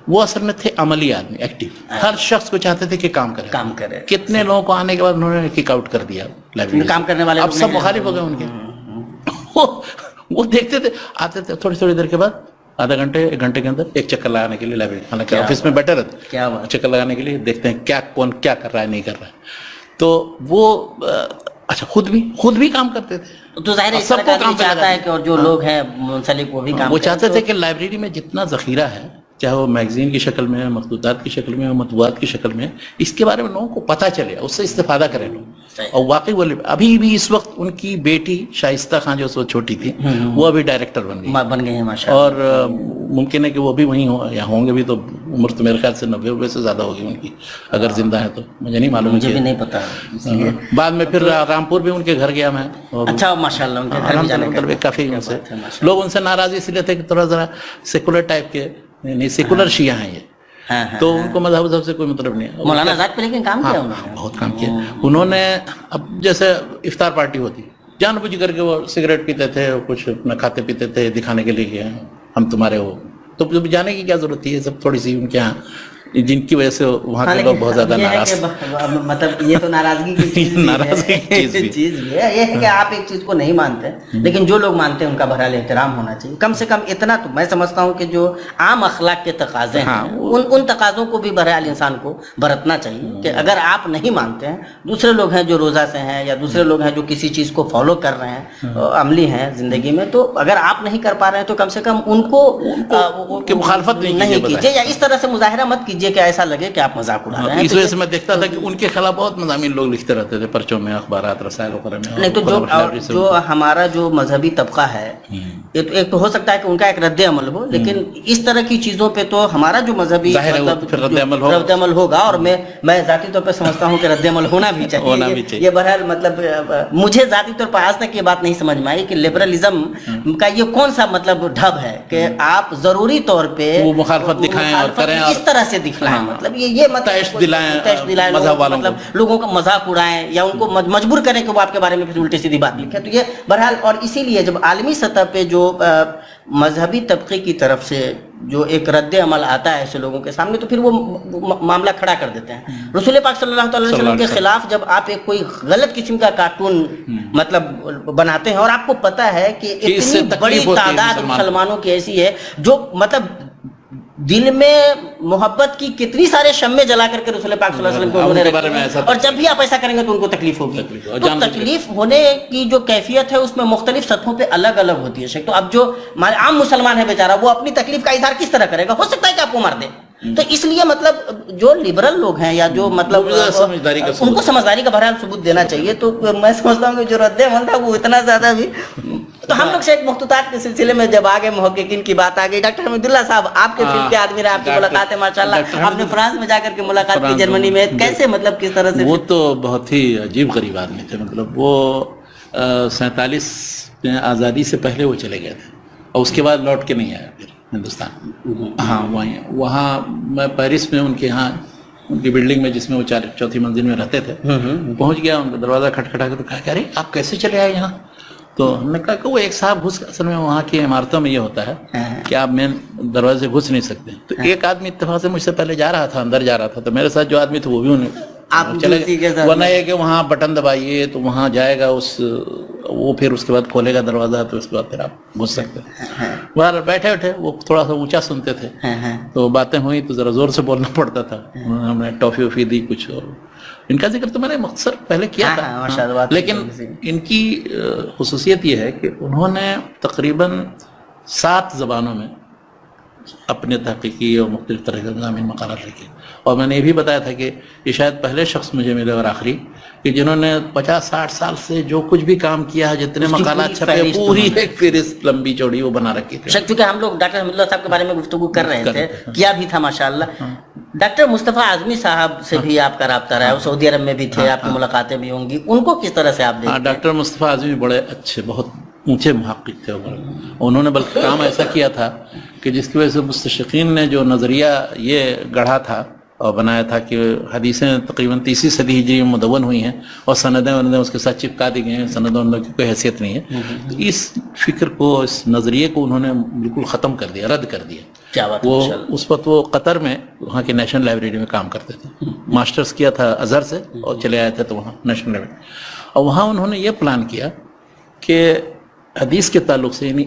وہ اصل میں تھے عملی آدمی، ایکٹیو. ہر شخص کو چاہتے تھے کہ کام کرے. کتنے لوگوں کو آنے کے بعد انہوں نے کک آؤٹ کر دیا لائبریری. کام کرنے والے اب سب مخالف ہو گئے ان کے. وہ دیکھتے تھے، آتے تھے تھوڑی دیر کے بعد، آدھا گھنٹے 1 گھنٹے کے اندر ایک چکر لگانے کے لیے لائبریری، حالانکہ آفس میں بیٹھے رہتے، چکر لگانے کے لیے دیکھتے ہیں کون کیا کر رہا ہے نہیں کر رہا ہے. تو وہ اچھا خود بھی کام کرتے تھے. تو ظاہر ہے سب کو کام چاہتا ہے کہ اور جو لوگ ہیں منسلک وہ بھی کام. وہ چاہتے تھے کہ لائبریری میں جتنا ذخیرہ ہے، چاہے وہ میگزین کی شکل میں، مخطوطات کی شکل میں، مطبوعات کی شکل میں، اس کے بارے میں لوگوں کو پتہ چلے، اس سے استفادہ کریں لوگ. اور واقعی وہ ابھی بھی اس وقت ان کی بیٹی شائستہ خان جو اس وقت چھوٹی تھی، وہ ابھی ڈائریکٹر بن گئی ہیں ماشاءاللہ. اور ممکن ہے کہ وہ بھی وہیں یا ہوں گے بھی. تو عمر تو میرے خیال سے 90 سے زیادہ ہوگی ان کی، اگر زندہ ہے تو. مجھے نہیں معلوم، مجھے بھی نہیں پتا. بعد میں پھر رامپور بھی ان کے گھر گیا میں. اچھا ماشاءاللہ. ان کے گھر بھی جانے کا کافی ان سے لوگ ان سے ناراضی اس لیے تھے کہ تھوڑا ذرا سیکولر ٹائپ کے، یعنی سیکولر شیعہ ہیں یہ. تو ان کو مذہب سے کوئی مطلب نہیں ہے. مولانا آزاد پہ لیکن کام کیا انہوں نے، بہت کام کیا انہوں نے. اب جیسے افطار پارٹی ہوتی، جان بوجھ کر کے وہ سگریٹ پیتے تھے، کچھ اپنا کھاتے پیتے تھے، دکھانے کے لیے کہ ہم تمہارے ہو. تو جانے کی کیا ضرورت تھی؟ یہ سب تھوڑی سی ان کے یہاں جن کی وجہ سے وہاں کے لوگ بہت زیادہ ناراض مطلب یہ تو ناراضگی کی چیز ناراضگی کی چیز بھی ہے. یہ ہے کہ آپ ایک چیز کو نہیں مانتے لیکن جو لوگ مانتے ہیں ان کا بہرحال احترام ہونا چاہیے. کم سے کم اتنا تو میں سمجھتا ہوں کہ جو عام اخلاق کے تقاضے ہیں ان تقاضوں کو بھی بہرحال انسان کو برتنا چاہیے کہ اگر آپ نہیں مانتے ہیں, دوسرے لوگ ہیں جو روزہ سے ہیں یا دوسرے لوگ ہیں جو کسی چیز کو فالو کر رہے ہیں, عملی ہیں زندگی میں, تو اگر آپ نہیں کر پا رہے ہیں تو کم سے کم ان کو مخالفت نہیں کیجیے یا اس طرح سے مظاہرہ مت کیجیے کہ ایسا لگے کہ آپ مذاق اڑا رہے ہیں. اس وجہ سے میں دیکھتا تھا کہ ان کے خلاف بہت مضامین لوگ لکھتے رہتے تھے پرچوں میں, اخبارات, رسائل وغیرہ میں. نہیں تو جو ہمارا جو مذہبی طبقہ ہے, ایک تو ہو سکتا ہے کہ ان کا ایک رد عمل ہو, لیکن اس طرح کی چیزوں پہ تو ہمارا جو مذہبی رد عمل ہوگا, اور میں ذاتی طور پہ سمجھتا ہوں کہ رد عمل ہونا بھی چاہیے. یہ بہرحال مطلب مجھے ذاتی طور پر آج تک یہ بات نہیں سمجھ میں آئی کہ لبرلزم کا یہ کون سا مطلب ڈھب ہے کہ آپ ضروری طور پہ مخالفت دکھائیں اور کریں اس طرح سے دکھلائیں, مطلب یہ تشویش دلائیں مذہب والوں کو, لوگوں کا مذاق اڑائیں یا ان کو مجبور کریں کہ وہ آپ کے بارے میں پھر الٹی سیدھی بات لکھیں. تو یہ بہرحال, اور اسی لیے جب عالمی سطح پہ جو مذہبی طبقے کی طرف سے جو ایک رد عمل آتا ہے ایسے لوگوں کے سامنے, تو پھر وہ معاملہ کھڑا کر دیتے ہیں. رسول پاک صلی اللہ علیہ وسلم کے خلاف جب آپ ایک کوئی غلط قسم کا کارٹون مطلب بناتے ہیں, اور آپ کو پتا ہے کہ اتنی بڑی تعداد مسلمانوں کی ایسی ہے جو مطلب دل میں محبت کی کتنی سارے شمع جلا کر کے رسول پاک صلی اللہ علیہ وسلم کو انہوں نے رکھا, اور جب بھی آپ ایسا کریں گے تو ان کو تکلیف ہوگی. تو تکلیف ہونے کی جو کیفیت ہے اس میں مختلف سطحوں پہ الگ الگ ہوتی ہے. تو اب جو ہمارے عام مسلمان ہے بیچارہ, وہ اپنی تکلیف کا اظہار کس طرح کرے گا؟ ہو سکتا ہے کہ آپ کو مار دے. تو اس لیے مطلب جو لبرل لوگ ہیں یا جو مطلب ان کو سمجھداری کا بہرحال ثبوت دینا چاہیے. تو میں سمجھتا ہوں کہ جو رد عمل تھا وہ اتنا زیادہ بھی. تو ہم لوگ شیخ مخطوطات کے سلسلے میں جب آگے محققین کی بات آ گئی, ڈاکٹر حمید اللہ صاحب آپ کے فیلڈ کے آدمی رہے, آپ کی ملاقات ہے ماشاءاللہ, آپ نے فرانس میں جا کر کے ملاقات کی, جرمنی میں, کیسے مطلب کس طرح سے؟ وہ تو بہت ہی عجیب غریب آدمی تھے. مطلب وہ 47 میں آزادی سے پہلے وہ چلے گئے تھے اور اس کے بعد لوٹ کے نہیں آیا پھر ہندوستان. ہاں وہاں میں پیرس میں ان کے یہاں ان کی بلڈنگ میں جس میں وہ 4تھی منزل میں رہتے تھے پہنچ گیا. ان کا دروازہ کھٹکھٹا کے تو کہا کہ ارے آپ کیسے چلے آئے یہاں؟ تو ہم نے کہا کہ وہ ایک صاحب گھس, اصل میں وہاں کی عمارتوں میں یہ ہوتا ہے کہ آپ مین دروازے سے گھس نہیں سکتے. تو ایک آدمی اتفاق سے مجھ سے پہلے جا رہا تھا, اندر جا رہا تھا, تو میرے ساتھ جو آدمی تھے وہ بھی انہیں چلے گئے. ورنہ یہ کہ وہاں بٹن دبائیے تو وہاں جائے گا وہ پھر اس کے بعد کھولے گا دروازہ, تو اس کے بعد پھر آپ گھس سکتے. باہر بیٹھے بیٹھے وہ تھوڑا سا اونچا سنتے تھے, تو باتیں ہوئی تو ذرا زور سے بولنا پڑتا تھا. ہم نے ٹافی وفی دی کچھ, اور ان کا ذکر تو میں نے مختصر پہلے کیا تھا, لیکن ان کی خصوصیت یہ ہے کہ انہوں نے تقریباً 7 زبانوں میں اپنے تحقیقی اور مختلف طرح کے مضامین مقالات لکھے. اور میں نے یہ بھی بتایا تھا کہ یہ شاید پہلے شخص مجھے ملے اور آخری کہ جنہوں نے 50-60 سال سے جو کچھ بھی کام کیا ہے, جتنے مقالات چھپے, پوری ایک فہرست لمبی چوڑی وہ بنا رکھی تھی. چونکہ ہم لوگ ڈاکٹر حمید اللہ صاحب کے بارے میں گفتگو کر رہے تھے, کیا بھی تھا ماشاءاللہ. ڈاکٹر مصطفیٰ اعظمی صاحب سے بھی آپ کا رابطہ رہا ہے, وہ سعودی عرب میں بھی تھے, آپ کی ملاقاتیں بھی ہوں گی, ان کو کس طرح سے آپ دیکھتے ہیں؟ ڈاکٹر مصطفیٰ اعظمی بڑے اچھے, بہت اونچے محقق تھے. انہوں نے بلکہ کام ایسا کیا تھا کہ جس کی وجہ سے مستشرقین نے جو نظریہ یہ گڑھا تھا اور بنایا تھا کہ حدیثیں تقریباً 30 صدی ہجری میں مدون ہوئی ہیں اور سندیں اس کے ساتھ چپکا دی گئی ہیں, سندوں کی کوئی حیثیت نہیں ہے. تو اس فکر کو, اس نظریے کو انہوں نے بالکل ختم کر دیا, رد کر دیا. وہ اس وقت وہ قطر میں وہاں کی نیشنل لائبریری میں کام کرتے تھے, ماسٹرز کیا تھا ازہر سے اور چلے آئے تھے تو وہاں نیشنل لائبریری, اور وہاں انہوں نے یہ پلان کیا کہ حدیث کے تعلق سے یعنی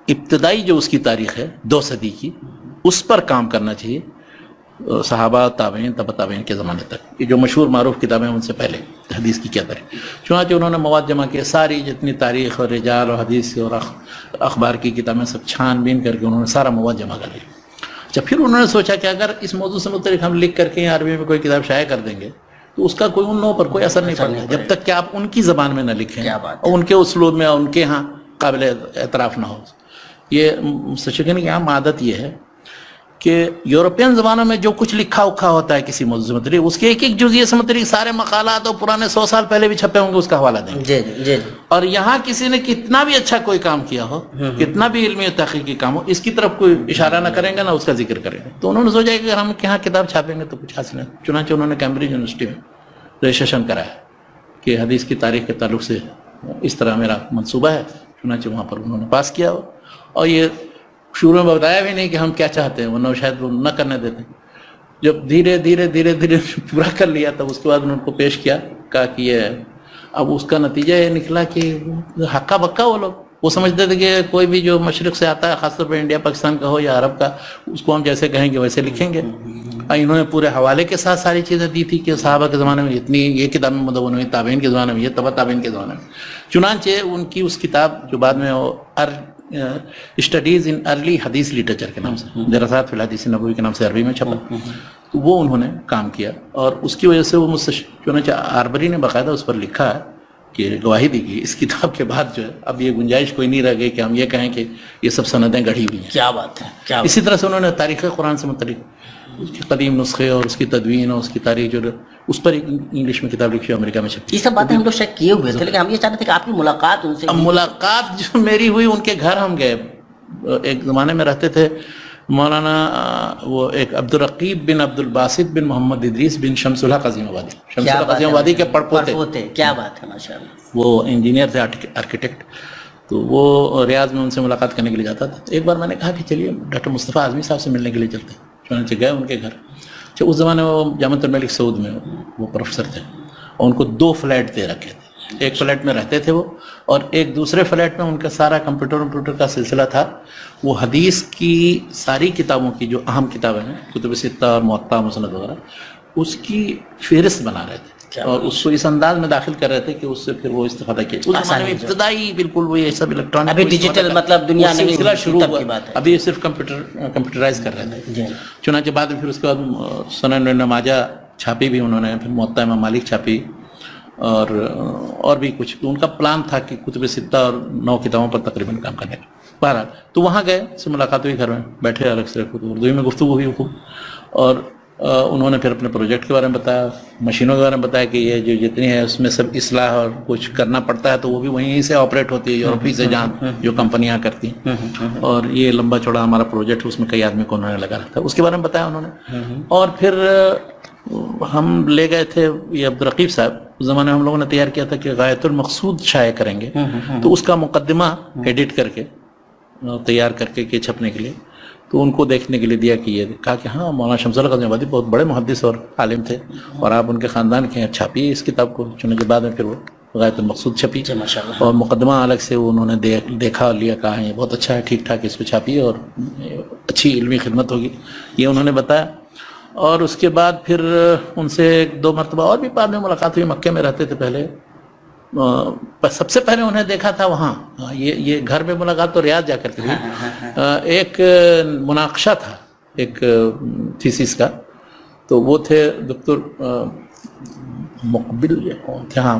ابتدائی جو اس کی تاریخ ہے 2 صدی کی, اس پر کام کرنا چاہیے, صحابہ, تابعین, تبع تابعین کے زمانے تک. یہ جو مشہور معروف کتابیں ان سے پہلے حدیث کی کیا تاریخ. چنانچہ انہوں نے مواد جمع کیا, ساری جتنی تاریخ اور رجال اور حدیث اور اخبار کی کتابیں سب چھان بین کر کے انہوں نے سارا مواد جمع کر لیا. اچھا, پھر انہوں نے سوچا کہ اگر اس موضوع سے متعلق ہم لکھ کر کے عربی میں کوئی کتاب شائع کر دیں گے تو اس کا کوئی ان لوگوں پر کوئی اثر نہیں پڑتا جب تک کہ آپ ان کی زبان میں نہ لکھیں اور ان کے اسلوب میں اور ان کے ہاں قابل اعتراف نہ ہو. یہ مستشرقین کی عام عادت یہ ہے کہ یورپین زبانوں میں جو کچھ لکھا اکھا ہوتا ہے کسی موضوع سے متعلق, اس کے ایک ایک جزئیے سے متعلق سارے مقالات اور پرانے 100 سال پہلے بھی چھپے ہوں گے اس کا حوالہ دیں گے. اور یہاں کسی نے کتنا بھی اچھا کوئی کام کیا ہو, کتنا بھی علمی اور تحقیقی کام ہو, اس کی طرف کوئی اشارہ نہ کریں گے نہ اس کا ذکر کریں گے. تو انہوں نے سوچا کہ ہم یہاں کتاب چھاپیں گے تو کچھ حاصل ہے. چنانچہ انہوں نے کیمبرج یونیورسٹی میں رجسٹریشن کرایا کہ حدیث کی تاریخ کے تعلق سے اس طرح میرا منصوبہ ہے. چنانچہ وہاں پر انہوں نے پاس کیا, اور یہ شروع میں بتایا بھی نہیں کہ ہم کیا چاہتے ہیں, ورنہ شاید وہ نہ کرنے دیتے. جب دھیرے دھیرے پورا کر لیا تب اس کے بعد ان کو پیش کیا، کہا کہ یہ اب اس کا نتیجہ یہ نکلا کہ ہکا بکا وہ لوگ، وہ سمجھتے تھے کہ کوئی بھی جو مشرق سے آتا ہے، خاص طور پہ انڈیا پاکستان کا ہو یا عرب کا، اس کو ہم جیسے کہیں گے ویسے لکھیں گے. انہوں نے پورے حوالے کے ساتھ ساری چیزیں دی تھی کہ صحابہ کے زمانے میں اتنی یہ کتابیں مدون ہوئی، تابعین کے زمانے میں یہ، تبع تابعین کے زمانے میں. چنانچہ ان کی اس کتاب جو بعد میں اسٹڈیز ان ارلی حدیث لٹریچر کے نام سے، دراسات فی الحدیث نبوی کے نام سے عربی میں چھپا، تو وہ انہوں نے کام کیا، اور اس کی وجہ سے وہ مجھ سے چنانچہ آربری نے باقاعدہ اس پر لکھا ہے کہ گواہی دی کہ اس کتاب کے بعد جو ہے اب یہ گنجائش کوئی نہیں رہ گئی کہ ہم یہ کہیں کہ یہ سب سندیں گڑھی ہوئی ہیں. کیا بات ہے، کیا اسی طرح سے انہوں نے تاریخ قرآن سے متعلق اس کے قدیم نسخے اور اس کی تدوین اور اس کی تاریخ جو اس پر انگلش میں کتاب لکھی، امریکہ میں چھپی. یہ سب باتیں ہم لوگ شیک کیے ہوئے تھے، لیکن ہم یہ چاہتے تھے کہ آپ کی ملاقات ان سے. اب ملاقات جو میری ہوئی، ان کے گھر ہم گئے. ایک زمانے میں رہتے تھے مولانا وہ ایک عبدالرقیب بن عبد الباسط بن محمد ادریس بن شمس الحق عظیم آبادی، شمس الحق عظیم آبادی کے پڑپوتے. کیا بات ہے، ماشاء اللہ. وہ انجینئر تھے، آرکیٹیکٹ. تو وہ ریاض میں ان سے ملاقات کرنے کے لیے جاتا تھا. ایک بار میں نے کہا کہ چلیے ڈاکٹر مصطفیٰ اعظمی صاحب سے ملنے کے لیے چلتے ہیں. چنانچہ گئے ان کے گھر. اس زمانے میں وہ جامعۃ الملک سعود میں وہ پروفیسر تھے، اور ان کو 2 فلیٹ دے رکھے تھے. ایک فلیٹ میں رہتے تھے وہ، اور ایک دوسرے فلیٹ میں ان کا سارا کمپیوٹر کا سلسلہ تھا. وہ حدیث کی ساری کتابوں کی جو اہم کتابیں ہیں، کتب ستہ اور موطا، مسند وغیرہ، اس کی فہرست بنا رہے تھے، اور اس کو اس انداز میں داخل کر رہے تھے کہ اس سے پھر وہ استفادہ کیا. اس زمانے میں ابتدائی بالکل وہ یہ سب الیکٹرانک، ابھی ڈیجیٹل مطلب دنیا میں سلسلہ شروع ہوا، ابھی یہ صرف کمپیوٹرائز کر رہے تھے. چنانچہ بعد میں پھر اس کے بعد سنن ابن ماجہ چھاپی بھی انہوں نے، پھر موطا امام مالک چھاپی، اور بھی کچھ. ان کا پلان تھا کہ کتب ستہ اور 9 کتابوں پر تقریباً کام کرنے کا. بہرحال تو وہاں گئے، سے ملاقات ہوئی، گھر میں بیٹھے، الگ سے اردو میں گفتگو ہوئی خوب. اور انہوں نے پھر اپنے پروجیکٹ کے بارے میں بتایا، مشینوں کے بارے میں بتایا کہ یہ جو جتنی ہے اس میں سب اصلاح اور کچھ کرنا پڑتا ہے، تو وہ بھی وہیں سے آپریٹ ہوتی ہے، یورپی سے جہاں جو کمپنیاں کرتی ہیں. اور یہ لمبا چوڑا ہمارا پروجیکٹ، اس میں کئی آدمی کو انہوں نے لگا رکھا، اس کے بارے میں بتایا انہوں نے. اور پھر ہم لے گئے تھے یہ عبدالرقیب صاحب، اس زمانے میں ہم لوگوں نے تیار کیا تھا کہ غایۃ المقصود شائع کریں گے، تو اس کا مقدمہ ایڈٹ کر کے تیار کر کے چھپنے کے لیے، تو ان کو دیکھنے کے لیے دیا کہ یہ کہا کہ ہاں مولانا شمس الحق عظیم آبادی بہت بڑے محدث اور عالم تھے، اور آپ ان کے خاندان کے ہیں، چھاپیے اس کتاب کو. چنانچہ بعد میں پھر وہ غایۃ المقصود چھپی، اور مقدمہ الگ سے انہوں نے دیکھا اور لیا، کہا یہ بہت اچھا ہے، ٹھیک ٹھاک اس کو چھاپیے اور اچھی علمی خدمت ہوگی، یہ انہوں نے بتایا. اور اس کے بعد پھر ان سے 1-2 مرتبہ اور بھی بعد میں ملاقات ہوئی. مکے میں رہتے تھے پہلے، سب سے پہلے انہیں دیکھا تھا وہاں، یہ گھر میں ملاقات تو ریاض جا کر کے ہوئی. ایک مناقشہ تھا ایک تھیسس کا، تو وہ تھے دکتر مقبل یا کون تھے، ہاں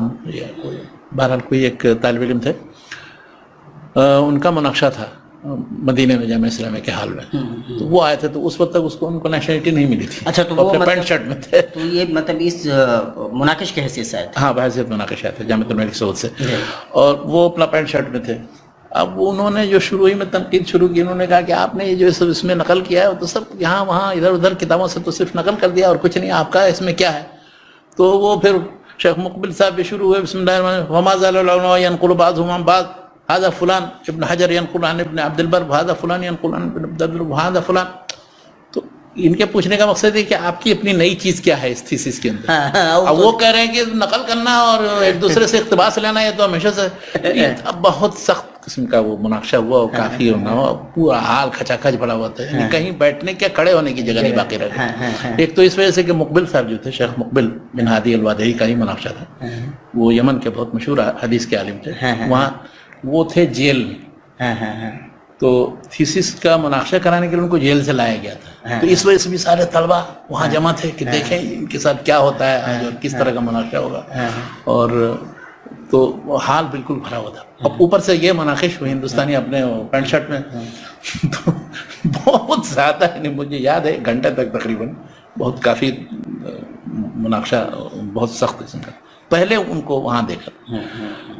بہرحال کوئی ایک طالب علم تھے، ان کا مناقشہ تھا مدینے میں جامعہ اسلامیہ کے حال میں. تو وہ آئے تھے، تو اس وقت تک ان کو نیشنلٹی نہیں ملی تھی. اچھا، تو وہ پینٹ شرٹ میں تھے. تو یہ مطلب اس مناقش کے حیثیت سے آئے تھے؟ ہاں، بحیثیت مناقش آئے تھے جامعۃ الملک سعود سے، اور وہ اپنا پینٹ شرٹ میں تھے. اب انہوں نے جو شروع ہی میں تنقید شروع کی، انہوں نے کہا کہ آپ نے یہ جو سب اس میں نقل کیا ہے وہ تو سب یہاں وہاں ادھر ادھر کتابوں سے تو صرف نقل کر دیا اور کچھ نہیں، آپ کا اس میں کیا ہے؟ تو وہ پھر شیخ مقبل صاحب بھی شروع ہوئے، بسم اللہ الرحمن الرحیم، وما زال العلماء ينقل بعضهم عن بعض، هذا فلان ابن حجر ينقل عن ابن عبد البر، وهذا فلان ينقل عن ابن عبد البر، وهذا فلان. تو ان کے پوچھنے کا مقصد ہے کہ آپ کی اپنی نئی چیز کیا ہے اس تھیسس کے اندر. اب وہ کہہ رہے ہیں کہ نقل کرنا اور ایک دوسرے سے اقتباس لینا یہ تو ہمیشہ سے. اب بہت سخت قسم کا وہ مناقشہ ہوا، اور کافی پورا حال کھچا کھچ بڑا ہوا تھا، یعنی کہیں بیٹھنے کے کھڑے ہونے کی جگہ نہیں باقی رہ گئی. ایک تو اس وجہ سے کہ مقبل صاحب جو تھے، شیخ مقبل بن ہادی الوادعی کا ہی مناقشہ تھا، وہ یمن کے بہت مشہور حدیث کے عالم تھے. وہاں وہ تھے جیل میں، تو تھیسس کا مناقشہ کرانے کے لیے ان کو جیل سے لایا گیا تھا. تو اس وجہ سے بھی سارے طلبہ وہاں جمع تھے کہ دیکھیں ان کے ساتھ کیا ہوتا ہے اور کس طرح کا مناقشہ ہوگا. اور تو حال بالکل بھرا ہوا تھا. اب اوپر سے یہ مناقش ہوئی ہندوستانی اپنے پینٹ شرٹ میں، تو بہت زیادہ، یعنی مجھے یاد ہے 1 گھنٹے تک تقریباً بہت کافی مناقشہ، بہت سخت قسم کا. پہلے ان کو وہاں دیکھا،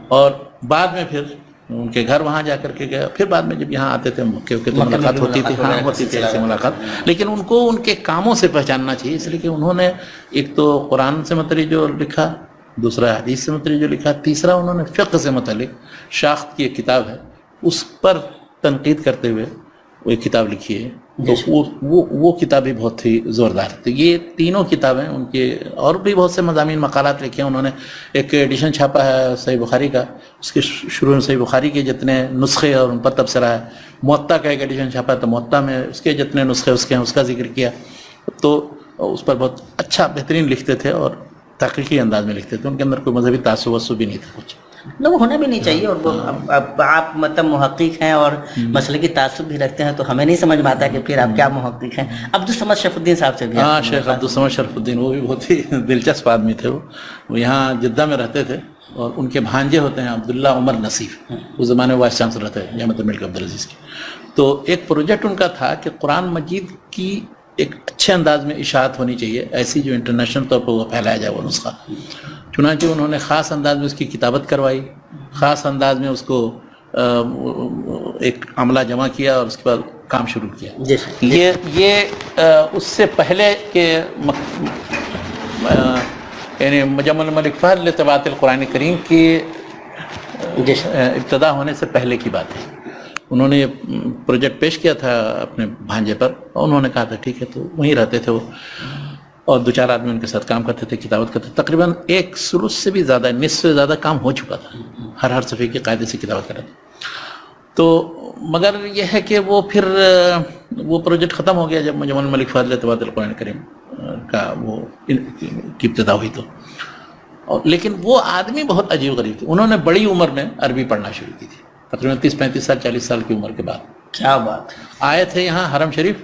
اور بعد میں پھر ان کے گھر وہاں جا کر کے گیا. پھر بعد میں جب یہاں آتے تھے مکے کے تو ملاقات ہوتی تھی، ہاں ہوتی تھی ایسی ملاقات. لیکن ان کو ان کے کاموں سے پہچاننا چاہیے، اس لیے کہ انہوں نے ایک تو قرآن سے متعلق جو لکھا، دوسرا حدیث سے متعلق جو لکھا، تیسرا انہوں نے فقہ سے متعلق شاخت کی ایک کتاب ہے، اس پر تنقید کرتے ہوئے وہ ایک کتاب لکھی ہے, تو وہ کتاب بھی بہت ہی زوردار تھی. یہ تینوں کتابیں ان کے, اور بھی بہت سے مضامین مقالات لکھے ہیں انہوں نے. ایک ایڈیشن چھاپا ہے صحیح بخاری کا, اس کے شروع میں صحیح بخاری کے جتنے نسخے اور ان پر تبصرہ ہے. موطا کا ایک ایڈیشن چھاپا ہے, تو موطا میں اس کے جتنے نسخے اس کے ہیں اس کا ذکر کیا. تو اس پر بہت اچھا بہترین لکھتے تھے اور تحقیقی انداز میں لکھتے تھے. ان کے اندر کوئی مذہبی تعصب وصب بھی نہیں تھا کچھ. وہ ہونا بھی نہیں چاہیے. اور آپ مطلب محقق ہیں اور مسئلے کی تعصب بھی رکھتے ہیں, تو ہمیں نہیں سمجھ میں آتا کہ پھر آپ کیا محقق ہیں. عبدالصمد شرف الدین صاحب سے بھی, ہاں شیخ عبدالصمد شرف الدین, وہ بھی بہت ہی دلچسپ آدمی تھے. وہ یہاں جدہ میں رہتے تھے, اور ان کے بھانجے ہوتے ہیں عبداللہ عمر نصیف, اس زمانے میں وائس چانسلر تھے جامعۃ الملک عبدالعزیز کی. تو ایک پروجیکٹ ان کا تھا کہ قرآن مجید کی ایک اچھے انداز میں اشاعت ہونی چاہیے, ایسی جو انٹرنیشنل طور پر وہ پھیلایا جائے وہ نسخہ. چنانچہ انہوں نے خاص انداز میں اس کی کتابت کروائی, خاص انداز میں اس کو ایک عملہ جمع کیا, اور اس کے بعد کام شروع کیا. یہ اس سے پہلے کہ یعنی مجمع الملک فہد لطباعت القرآن کریم کی ابتدا ہونے سے پہلے کی بات ہے. انہوں نے یہ پروجیکٹ پیش کیا تھا اپنے بھانجے پر, اور انہوں نے کہا تھا ٹھیک ہے. تو وہیں رہتے تھے وہ, اور 2-4 آدمی ان کے ساتھ کام کرتے تھے, کتابت کرتے. تقریباً 1 ثلث سے بھی زیادہ, نصف سے زیادہ کام ہو چکا تھا. ہر صفحے کی قاعدے سے کتابت کر رہے تھے. تو مگر یہ ہے کہ وہ پھر وہ پروجیکٹ ختم ہو گیا جب مجمع الملک فہد لطباعت القرآن کریم کا وہ کی ابتدا ہوئی. تو لیکن وہ آدمی بہت عجیب غریب تھے. انہوں نے بڑی عمر میں عربی پڑھنا شروع کی تھی, تقریباً 30-35 سال 40 سال کی عمر کے بعد. کیا بات. آئے تھے یہاں حرم شریف,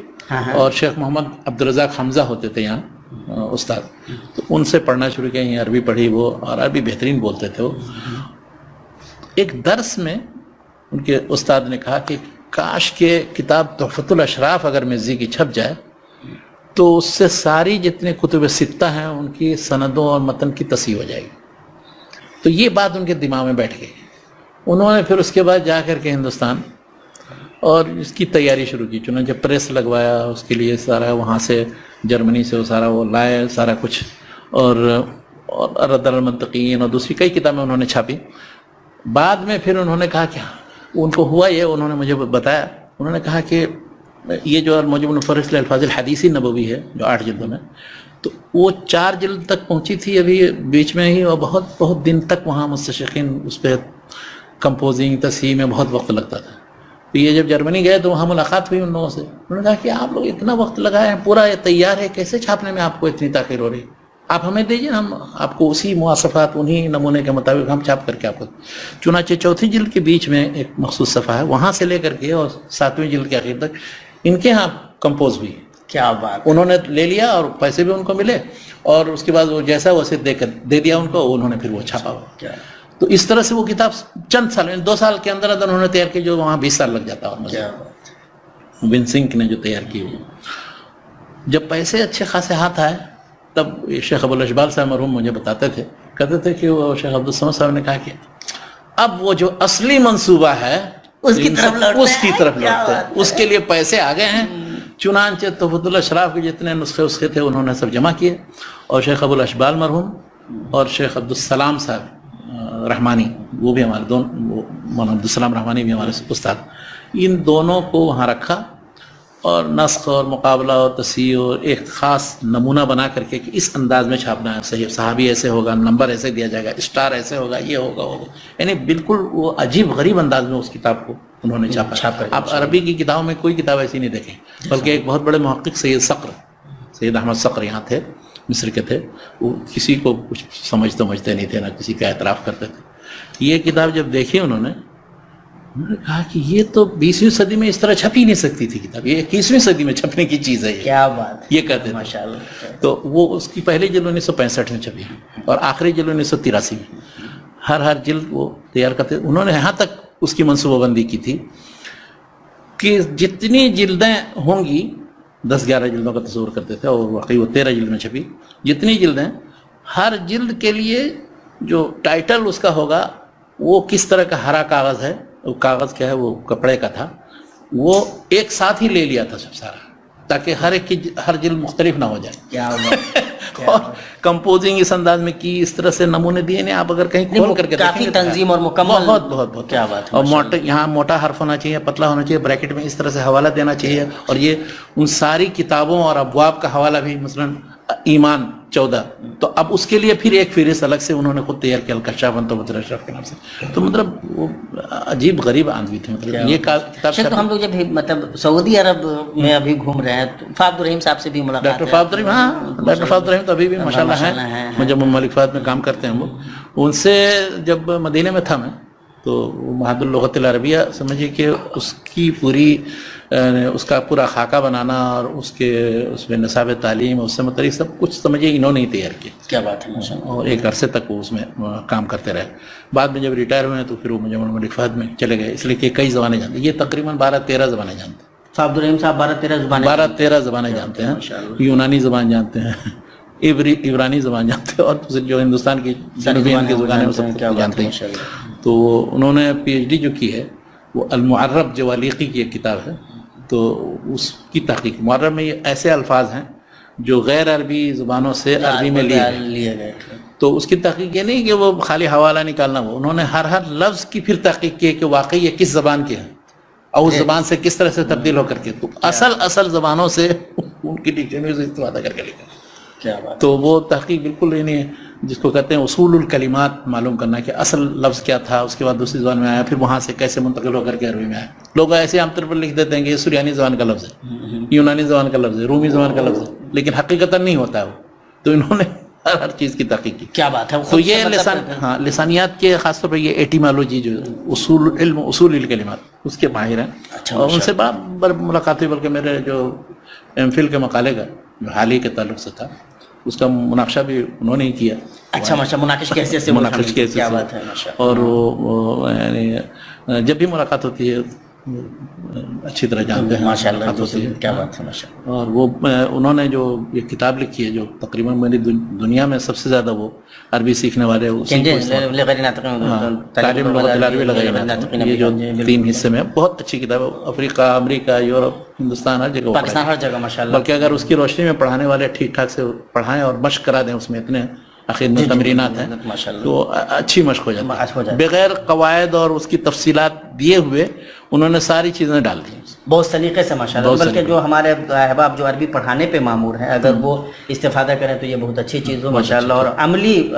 اور شیخ محمد عبدالرزاق حمزہ ہوتے تھے یہاں استاد, تو ان سے پڑھنا شروع کیا. یہیں عربی پڑھی وہ, اور عربی بہترین بولتے تھے وہ. ایک درس میں ان کے استاد نے کہا کہ کاش کہ کتاب تحفۃ الاشراف اگر مزی کی چھپ جائے تو اس سے ساری جتنے کتب ستہ ہیں ان کی سندوں اور متن کی تصحیح ہو جائے گی. تو یہ بات ان کے دماغ میں بیٹھ گئی. انہوں نے پھر اس کے بعد جا کر کے ہندوستان اور اس کی تیاری شروع کی. چنانچہ پریس لگوایا اس کے لیے سارا, وہاں سے جرمنی سے وہ سارا وہ لائے سارا کچھ, اور رد المنطقین اور دوسری کئی کتابیں انہوں نے چھاپی. بعد میں پھر انہوں نے کہا کہ ان کو ہوا یہ, انہوں نے مجھے بتایا, انہوں نے کہا کہ یہ جو الموجب المفرس للالفاظ الحدیثی نبوی ہے جو 8 جلدوں میں, تو وہ 4 جلد تک پہنچی تھی ابھی بیچ میں ہی, اور بہت بہت دن تک وہاں مستشرقین اس پہ کمپوزنگ تصحیح میں بہت وقت لگتا تھا. تو یہ جب جرمنی گئے تو وہاں ملاقات ہوئی ان لوگوں سے. انہوں نے کہا کہ آپ لوگ اتنا وقت لگائے ہیں, پورا یہ تیار ہے, کیسے چھاپنے میں آپ کو اتنی تاخیر ہو رہی؟ آپ ہمیں دیجیے, ہم آپ کو اسی مواصفات انہی نمونے کے مطابق ہم چھاپ کر کے آپ کو. چنانچہ 4تھی جلد کے بیچ میں ایک مخصوص صفحہ ہے, وہاں سے لے کر کے اور 7ویں جلد کے آخر تک ان کے ہاں کمپوز ہوئی. کیا بات. انہوں نے لے لیا اور پیسے بھی ان کو ملے, اور اس کے بعد وہ جیسا ویسے دے دیا ان کو, انہوں نے پھر وہ چھاپا ہوا. تو اس طرح سے وہ کتاب چند سال, 2 سال کے اندر انہوں نے تیار کی, جو وہاں 20 سال لگ جاتا. اور ونسنک نے جو تیار کی وہ, جب پیسے اچھے خاصے ہاتھ آئے تب شیخ ابو الاشبال صاحب مرحوم مجھے بتاتے تھے, کہتے تھے کہ وہ شیخ عبدالصمد صاحب نے کہا کہ اب وہ جو اصلی منصوبہ ہے اس کی طرف لوٹتے ہیں, اس کے لیے پیسے آ گئے ہیں. چنانچہ تحفۃ الاشراف کے جتنے نسخے تھے انہوں نے سب جمع کیے, اور شیخ ابو الاشبال مرحوم اور شیخ عبدالسلام صاحب رحمانی, وہ بھی ہمارے مولانا عبدالسلام رحمانی بھی ہمارے استاد, ان دونوں کو وہاں رکھا, اور نسخ اور مقابلہ اور تصحیح اور ایک خاص نمونہ بنا کر کے کہ اس انداز میں چھاپنا ہے, صحیح صحابی ایسے ہوگا, نمبر ایسے دیا جائے گا, اسٹار ایسے ہوگا, یہ ہوگا, یعنی بالکل وہ عجیب غریب انداز میں اس کتاب کو انہوں نے چھاپا. آپ عربی کی کتابوں میں کوئی کتاب ایسی نہیں دیکھیں, بلکہ ایک بہت بڑے محقق سید احمد صقر یہاں تھے, مصر کے تھے, وہ کسی کو کچھ سمجھتے نہیں تھے, نہ کسی کا اعتراف کرتے تھے. یہ کتاب جب دیکھی انہوں نے کہا کہ یہ تو 20ویں صدی میں اس طرح چھپ ہی نہیں سکتی تھی کتاب, یہ 21ویں صدی میں چھپنے کی چیز ہے. کیا بات, یہ کہتے ہیں ماشاءاللہ. تو وہ اس کی پہلی جلد 1965 میں چھپی اور آخری جلد 1983 میں. ہر جلد وہ تیار کرتے. انہوں نے یہاں تک اس کی منصوبہ بندی کی تھی کہ جتنی جلدیں ہوں گی, 10-11 جلدوں کا تصور کرتے تھے, اور واقعی وہ 13 جلد میں چھپی. جتنی جلدیں, ہر جلد کے لیے جو ٹائٹل اس کا ہوگا وہ کس طرح کا ہرا کاغذ ہے, وہ کاغذ کیا ہے, وہ کپڑے کا تھا, وہ ایک ساتھ ہی لے لیا تھا سب سارا, تاکہ ہر ایک کی ہر جلد مختلف نہ ہو جائے. کیا اور کمپوزنگ اس انداز میں کی, اس طرح سے نمونے دیے نہیں, آپ اگر کہیں کھول کر کے کافی دیکھیں گے تنظیم اور مکمل, بہت بہت بہت, کیا بات ہے. اور یہاں موٹا حرف ہونا چاہیے, پتلا ہونا چاہیے, بریکٹ میں اس طرح سے حوالہ دینا چاہیے, اور یہ ان ساری کتابوں اور ابواب کا حوالہ بھی, مثلا ایمان 14, تو اب اس کے لیے پھر ایک فہرست الگ سے انہوں نے خود تیار کیا, الکشاف عن توبۃ الاشراف کے نام سے. تو مطلب وہ عجیب غریب آدمی تھے, مطلب یہ کتاب. تو ہم لوگ جب مطلب سعودی عرب میں ابھی گھوم رہے ہیں تو فہد الرحیم صاحب سے بھی ملاقات, ڈاکٹر فہد الرحیم, ہاں ڈاکٹر فہد الرحیم تو ابھی بھی ماشاءاللہ ہیں, مجھے ملک فہد میں کام کرتے ہیں وہ. ان سے جب مدینے میں تھا میں, تو معہد اللغت العربیہ سمجھیے کہ اس کی پوری, اس کا پورا خاکہ بنانا اور اس میں نصاب تعلیم, اس سے متعلق سب کچھ سمجھیے انہوں نے ہی تیار کیا. کیا بات ہے. اور ایک عرصے تک وہ اس میں کام کرتے رہے. بعد میں جب ریٹائر ہوئے تو پھر وہ مجھے ملک فہد میں چلے گئے, اس لیے کہ کئی زبانیں جانتے, یہ تقریباً 12-13 زبانیں جانتے ہیں. فہد الرحیم صاحب 12-13 زبانیں جانتے ہیں. یونانی زبان جانتے ہیں, عبرانی زبان جانتے ہیں, اور جو ہندوستان کی جنوبی کی زبانیں وہ سب جانتے ہیں. تو انہوں نے پی ایچ ڈی جو کی ہے وہ المعرب جوالیقی کی ایک کتاب ہے, تو اس کی تحقیق, معرب میں یہ ایسے الفاظ ہیں جو غیر عربی زبانوں سے عربی میں لیے گئے. تو اس کی تحقیق یہ نہیں کہ وہ خالی حوالہ نکالنا, وہ انہوں نے ہر لفظ کی پھر تحقیق کی کہ واقعی یہ کس زبان کے ہیں اور اس زبان سے کس طرح سے تبدیل ہو کر کے, تو اصل زبانوں سے ان کی ڈکشنری سے استفادہ کر کے لکھا. تو وہ تحقیق بالکل یہ نہیں ہے جس کو کہتے ہیں اصول الکلمات معلوم کرنا, کہ اصل لفظ کیا تھا, اس کے بعد دوسری زبان میں آیا, پھر وہاں سے کیسے منتقل ہو کر کے عربی میں آیا. لوگ ایسے عام طور پر لکھ دیتے ہیں کہ یہ سریانی زبان کا لفظ ہے, یونانی زبان کا لفظ ہے, رومی زبان کا لفظ ہے, لیکن حقیقتاً نہیں ہوتا ہے وہ. تو انہوں نے ہر چیز کی تحقیق کی. کیا بات ہے. تو یہ لسانیات کے خاص طور پر یہ ایٹیمالوجی جو اصول الکلمات اس کے ماہر ہیں, اور ان سے ملاقات ہوئی. بلکہ میرے جو ایم فل کے مقالے کا جو حال ہی کے تعلق سے تھا, اس کا مناقشہ بھی انہوں نے ہی کیا. اچھا ماشاء, مناقش کی حیثیت سے. کیا بات ہے. اور وہ یعنی جب بھی ملاقات ہوتی ہے اچھی طرح جانتے ہیں ماشاءاللہ. کیا بات ہے ماشاء اللہ. اور وہ انہوں نے جو یہ کتاب لکھی ہے جو تقریباً میری دنیا میں سب سے زیادہ وہ عربی سیکھنے والے, تعلیم لغت العربی لغیر, یہ جو 3 حصے میں بہت اچھی کتاب ہے. افریقہ, امریکہ, یورپ, ہندوستان, ہر جگہ, پاکستان, ہر جگہ ماشاءاللہ. بلکہ اگر اس کی روشنی میں پڑھانے والے ٹھیک ٹھاک سے پڑھائیں اور مشق کرا دیں, اس میں اتنے آخر میں تمرینات ہیں تو اچھی مشق ہو جاتی ہے. بغیر قواعد اور اس کی تفصیلات دیے ہوئے انہوں نے ساری چیزیں ڈال دی بہت سلیقے سے ماشاءاللہ. بلکہ جو ہمارے احباب جو عربی پڑھانے پہ معمور ہیں, اگر وہ استفادہ کریں تو یہ بہت اچھی چیز ہو ماشاءاللہ, اور عملی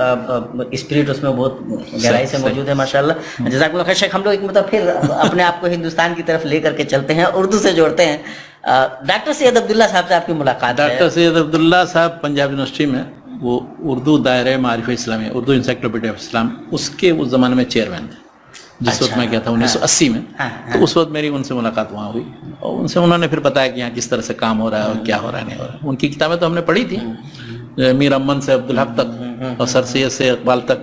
اسپرٹ اس میں بہت گہرائی سے موجود ہے ماشاءاللہ. جزاک اللہ خیر. شیخ, ہم لوگ ایک مطلب پھر اپنے آپ کو ہندوستان کی طرف لے کر کے چلتے ہیں, اردو سے جوڑتے ہیں. ڈاکٹر سید عبداللہ صاحب سے آپ کی ملاقات ہے. ڈاکٹر سید عبداللہ صاحب پنجاب یونیورسٹی میں وہ اردو دائرہ معارف اسلامی, اردو انسائکلوپیڈیا آف اسلام, اس کے اس زمانے میں چیئرمین تھے. جس وقت میں گیا تھا 1980 میں, تو اس وقت میری ان سے ملاقات وہاں ہوئی, اور ان سے انہوں نے پھر بتایا کہ یہاں کس طرح سے کام ہو رہا ہے اور کیا ہو رہا ہے نہیں ہو رہا ہے. ان کی کتابیں تو ہم نے پڑھی تھی, میر امن سے عبدالحق تک اور سر سید سے اقبال تک,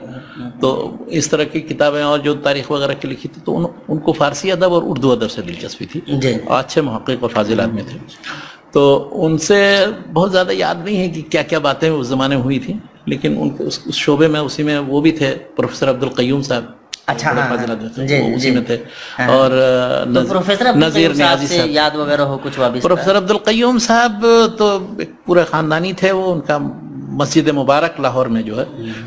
تو اس طرح کی کتابیں اور جو تاریخ وغیرہ کی لکھی تھی, تو ان کو فارسی ادب اور اردو ادب سے دلچسپی تھی, اور اچھے محقق اور فاضل آدمی تھے. تو ان سے بہت زیادہ یاد نہیں ہے کہ کیا کیا باتیں اس زمانے میں ہوئی تھیں, لیکن ان کے اس شعبے میں اسی میں وہ بھی تھے. پروفیسر عبدالقیوم صاحب اچھا اسی میں تھے, اور نذیر نیازی صاحب یاد وغیرہ ہو کچھ وابستہ. پروفیسر عبدالقیوم صاحب تو پورے خاندانی تھے. وہ ان کا مسجد مبارک لاہور میں جو ہے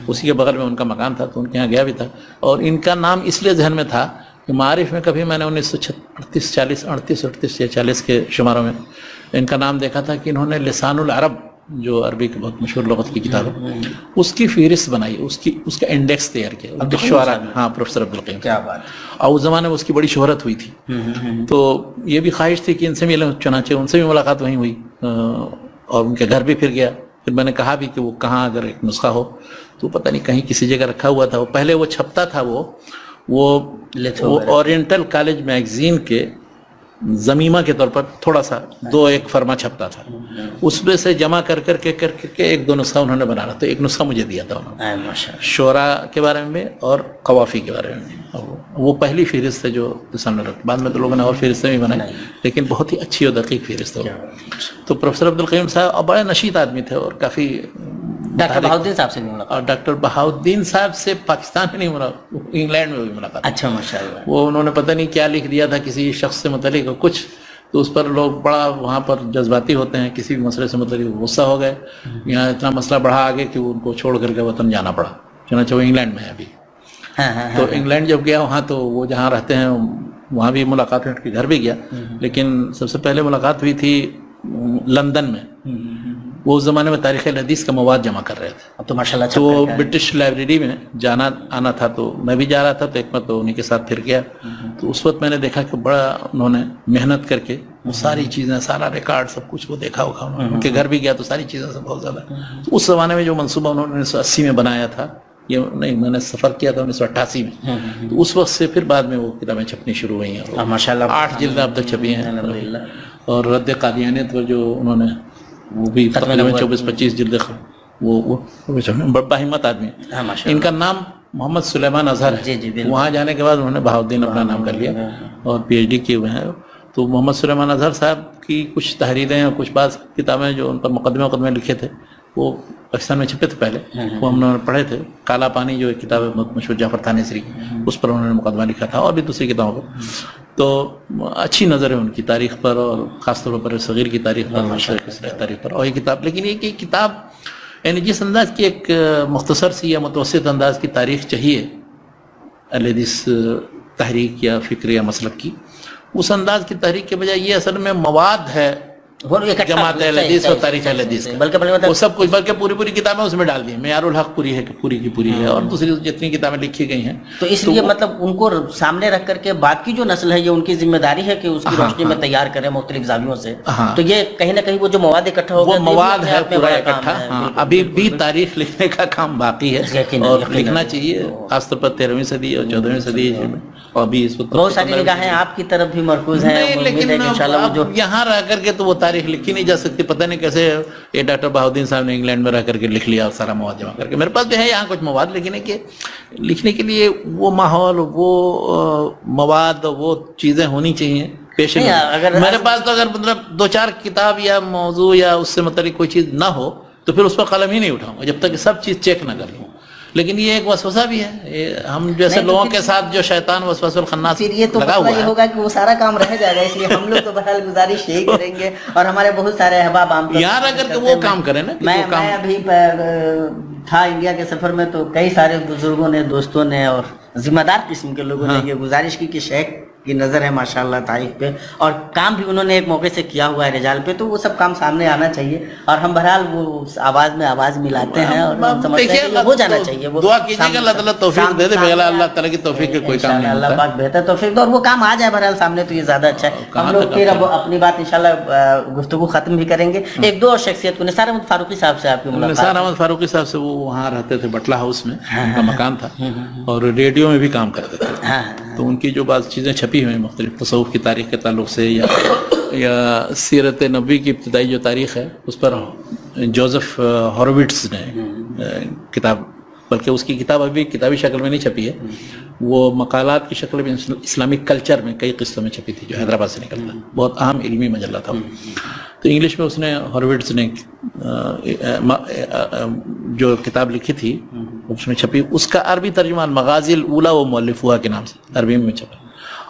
اسی کے بغل میں ان کا مکان تھا, تو ان کے یہاں گیا بھی تھا. اور ان کا نام اس لیے ذہن میں تھا کہ معارف میں کبھی میں نے 1938 یا 40 کے شماروں میں ان کا نام دیکھا تھا کہ انہوں نے لسان العرب جو عربی کی بہت مشہور لغت کی کتاب ہے اس کی فہرست بنائی, اس کا انڈیکس تیار کیا شعراء. ہاں پروفیسر عبدالقیوم, کیا بات. اور اس زمانے میں اس کی بڑی شہرت ہوئی تھی, تو یہ بھی خواہش تھی کہ ان سے ملیں, چنانچہ ان سے بھی ملاقات وہیں ہوئی, اور ان کے گھر بھی پھر گیا. پھر میں نے کہا بھی کہ وہ کہاں اگر ایک نسخہ ہو تو پتہ نہیں کہیں کسی جگہ رکھا ہوا تھا. وہ پہلے وہ چھپتا تھا, وہ اورینٹل کالج میگزین کے زمیمہ کے طور پر تھوڑا سا 2-1 فرما چھپتا تھا, اس میں سے جمع کر کے 1-2 نسخہ انہوں نے بنانا. تو ایک نسخہ مجھے دیا تھا انہوں نے شعراء کے بارے میں اور قوافی کے بارے میں. وہ پہلی فہرست ہے جو لسان العرب, بعد میں تو لوگوں نے اور فہرستیں بھی بنائی, لیکن بہت ہی اچھی اور دقیق فہرست ہے. تو پروفیسر عبدالقیوم صاحب بڑے نشیط آدمی تھے, اور کافی. ڈاکٹر بہاؤدین صاحب سے ملاقات, اور ڈاکٹر بہاؤدین صاحب سے پاکستان میں نہیں ملاقات, انگلینڈ میں بھی ملاقات. اچھا ماشاءاللہ. وہ انہوں نے پتہ نہیں کیا لکھ دیا تھا کسی شخص سے متعلق, کچھ تو اس پر لوگ بڑا وہاں پر جذباتی ہوتے ہیں، کسی بھی مسئلے سے مطلب غصہ ہو گئے، یہاں اتنا مسئلہ بڑھا آگے کہ ان کو چھوڑ کر کے وطن جانا پڑا، چنانچہ وہ انگلینڈ میں ہے ابھی. تو انگلینڈ جب گیا وہاں تو وہ جہاں رہتے ہیں وہاں بھی ملاقات ہوئی، ان کے گھر بھی گیا، لیکن سب سے پہلے ملاقات ہوئی تھی لندن میں. وہ اس زمانے میں تاریخ الحدیث کا مواد جمع کر رہے تھے، تو ماشاء اللہ تو برٹش لائبریری میں جانا آنا تھا، تو میں بھی جا رہا تھا، تو ایک مرتبہ تو انہیں کے ساتھ پھر گیا. تو اس وقت میں نے دیکھا کہ بڑا انہوں نے محنت کر کے وہ ساری چیزیں، سارا ریکارڈ سب کچھ وہ دیکھا ہوگا. ان کے گھر بھی گیا تو ساری چیزیں سب بہت زیادہ. تو اس زمانے میں جو منصوبہ انہوں نے 1980 میں بنایا تھا، یہ نہیں، میں نے سفر کیا تھا 1988 میں، تو اس وقت سے پھر بعد میں وہ کتابیں چھپنی شروع ہوئی ہیں. ماشاء اللہ 8 جلدیں اب تک چھپی ہیں. اور رد قادیانیت پر جو انہوں نے وہ بھی تقریباً 24-25 جلدیں، وہ بڑا ہمت آدمی. ان کا نام محمد سلیمان اظہر ہے. وہاں جانے کے بعد انہوں نے بہاؤالدین اپنا نام کر لیا اور پی ایچ ڈی کیے ہوئے ہیں. تو محمد سلیمان اظہر صاحب کی کچھ تحریریں اور کچھ بعض کتابیں جو ان پر مقدمے لکھے تھے وہ پاکستان میں چھپے تھے پہلے، وہ ہم نے پڑھے تھے. کالا پانی جو ایک کتاب ہے مشہور جعفر تھانیسری، اس پر انہوں نے مقدمہ لکھا تھا، اور بھی دوسری کتابوں پر. تو اچھی نظر ہے ان کی تاریخ پر، اور خاص طور پر صغیر کی تاریخ پر، معاشرے کی تاریخ پر. اور یہ کتاب، لیکن یہ کہ کتاب یعنی جس انداز کی ایک مختصر سی یا متوسط انداز کی تاریخ چاہیے اہل حدیث تحریک یا فکر یا مسلک کی، اس انداز کی تحریک کے بجائے یہ اصل میں مواد ہے جماعت اہل حدیث اور تاریخ اہل حدیث کا، وہ سب کچھ، بلکہ پوری کتابیں اس میں ڈال دی ہیں. معیار الحق پوری ہے کہ پوری کی پوری ہے، اور دوسری جتنی کتابیں لکھی گئی ہیں. تو اس لیے مطلب ان کو سامنے رکھ کر کے بعد کی جو نسل ہے، یہ ان کی ذمہ داری ہے کہ اس کی روشنی میں تیار کریں مختلف زاویوں سے. تو یہ کہیں نہ کہیں وہ جو مواد اکٹھا ہو گیا، وہ مواد ہے پورا اکٹھا. ابھی بھی تاریخ لکھنے کا کام باقی ہے، اور لکھنا چاہیے، خاص طور پر 13ویں صدی اور 14ویں صدی میں. اور ابھی اس وقت بہت ساری نگاہیں آپ کی طرف بھی مرکوز ہیں، لیکن یہاں رہ کر کے تو وہ تاریخ لکھی نہیں جا سکتی. پتہ نہیں کیسے یہ ڈاکٹر بہاؤالدین صاحب نے انگلینڈ میں رہ کر کے لکھ لیا سارا مواد جمع کر کے. میرے پاس بھی ہے یہاں کچھ مواد، لیکن لکھنے کے لیے وہ ماحول، وہ مواد، وہ چیزیں ہونی چاہیے پیش نظر. میرے پاس تو اگر مطلب 2-4 کتاب یا موضوع یا اس سے متعلق کوئی چیز نہ ہو تو پھر اس پر قلم ہی نہیں اٹھاؤں گا جب تک کہ سب چیز چیک نہ کر لوں. لیکن یہ ایک وسوسہ بھی ہے، ہم جیسے لوگوں کے ساتھ جو شیطان وسوسہ الخناس لگا ہوا ہے، یہ ہوگا کہ وہ سارا کام رہ جائے گا. اس لیے ہم لوگ تو بہرحال گزارش یہی کریں گے، اور ہمارے بہت سارے احباب عام یہاں رہ کر کے وہ کام کریں نا. میں ابھی تھا انڈیا کے سفر میں، تو کئی سارے بزرگوں نے، دوستوں نے اور ذمہ دار قسم کے لوگوں نے یہ گزارش کی کہ شیخ کی نظر ہے ماشاءاللہ تاریخ پہ، اور کام بھی انہوں نے ایک موقع سے کیا ہوا ہے رجال پہ، تو وہ سب کام سامنے آنا چاہیے. اور ہم بہرحال وہ آواز میں آواز ملاتے ہیں، اور سمجھتے ہیں کہ ہو جانا چاہیے. وہ دعا کیجیے کہ اللہ تعالیٰ توفیق دے دے. اللہ تعالیٰ کی توفیق کے کوئی کام نہیں اللہ پاک بہتر توفیق دے، اور وہ کام آ جائے بہرحال سامنے، تو یہ زیادہ اچھا ہے. ہم لوگ پھر اب اپنی بات انشاءاللہ گفتگو ختم بھی کریں گے. ایک دو اور شخصیت کو، نثار احمد فاروقی صاحب سے آپ کی ملاقات. نثار احمد فاروقی صاحب سے، وہ وہاں رہتے تھے بٹلہ ہاؤس میں، ان کا مکان تھا، اور ریڈیو میں بھی کام کرتے تھے. تو ان کی جو بعض چیزیں چھپی ہوئی ہیں مختلف تصوف کی تاریخ کے تعلق سے، یا سیرت نبوی کی ابتدائی جو تاریخ ہے اس پر جوزف ہارووٹس نے کتاب، بلکہ اس کی کتاب ابھی کتابی شکل میں نہیں چھپی ہے، وہ مقالات کی شکل میں اسلامک کلچر میں کئی قسطوں میں چھپی تھی، جو حیدرآباد سے نکلتا ہے. بہت اہم علمی مجلہ تھا. تو انگلش میں اس نے، ہارووٹس نے جو کتاب لکھی تھی اس میں چھپی، اس کا عربی ترجمہ المغازی الاولی و مؤلفوها کے نام سے عربی میں چھپا،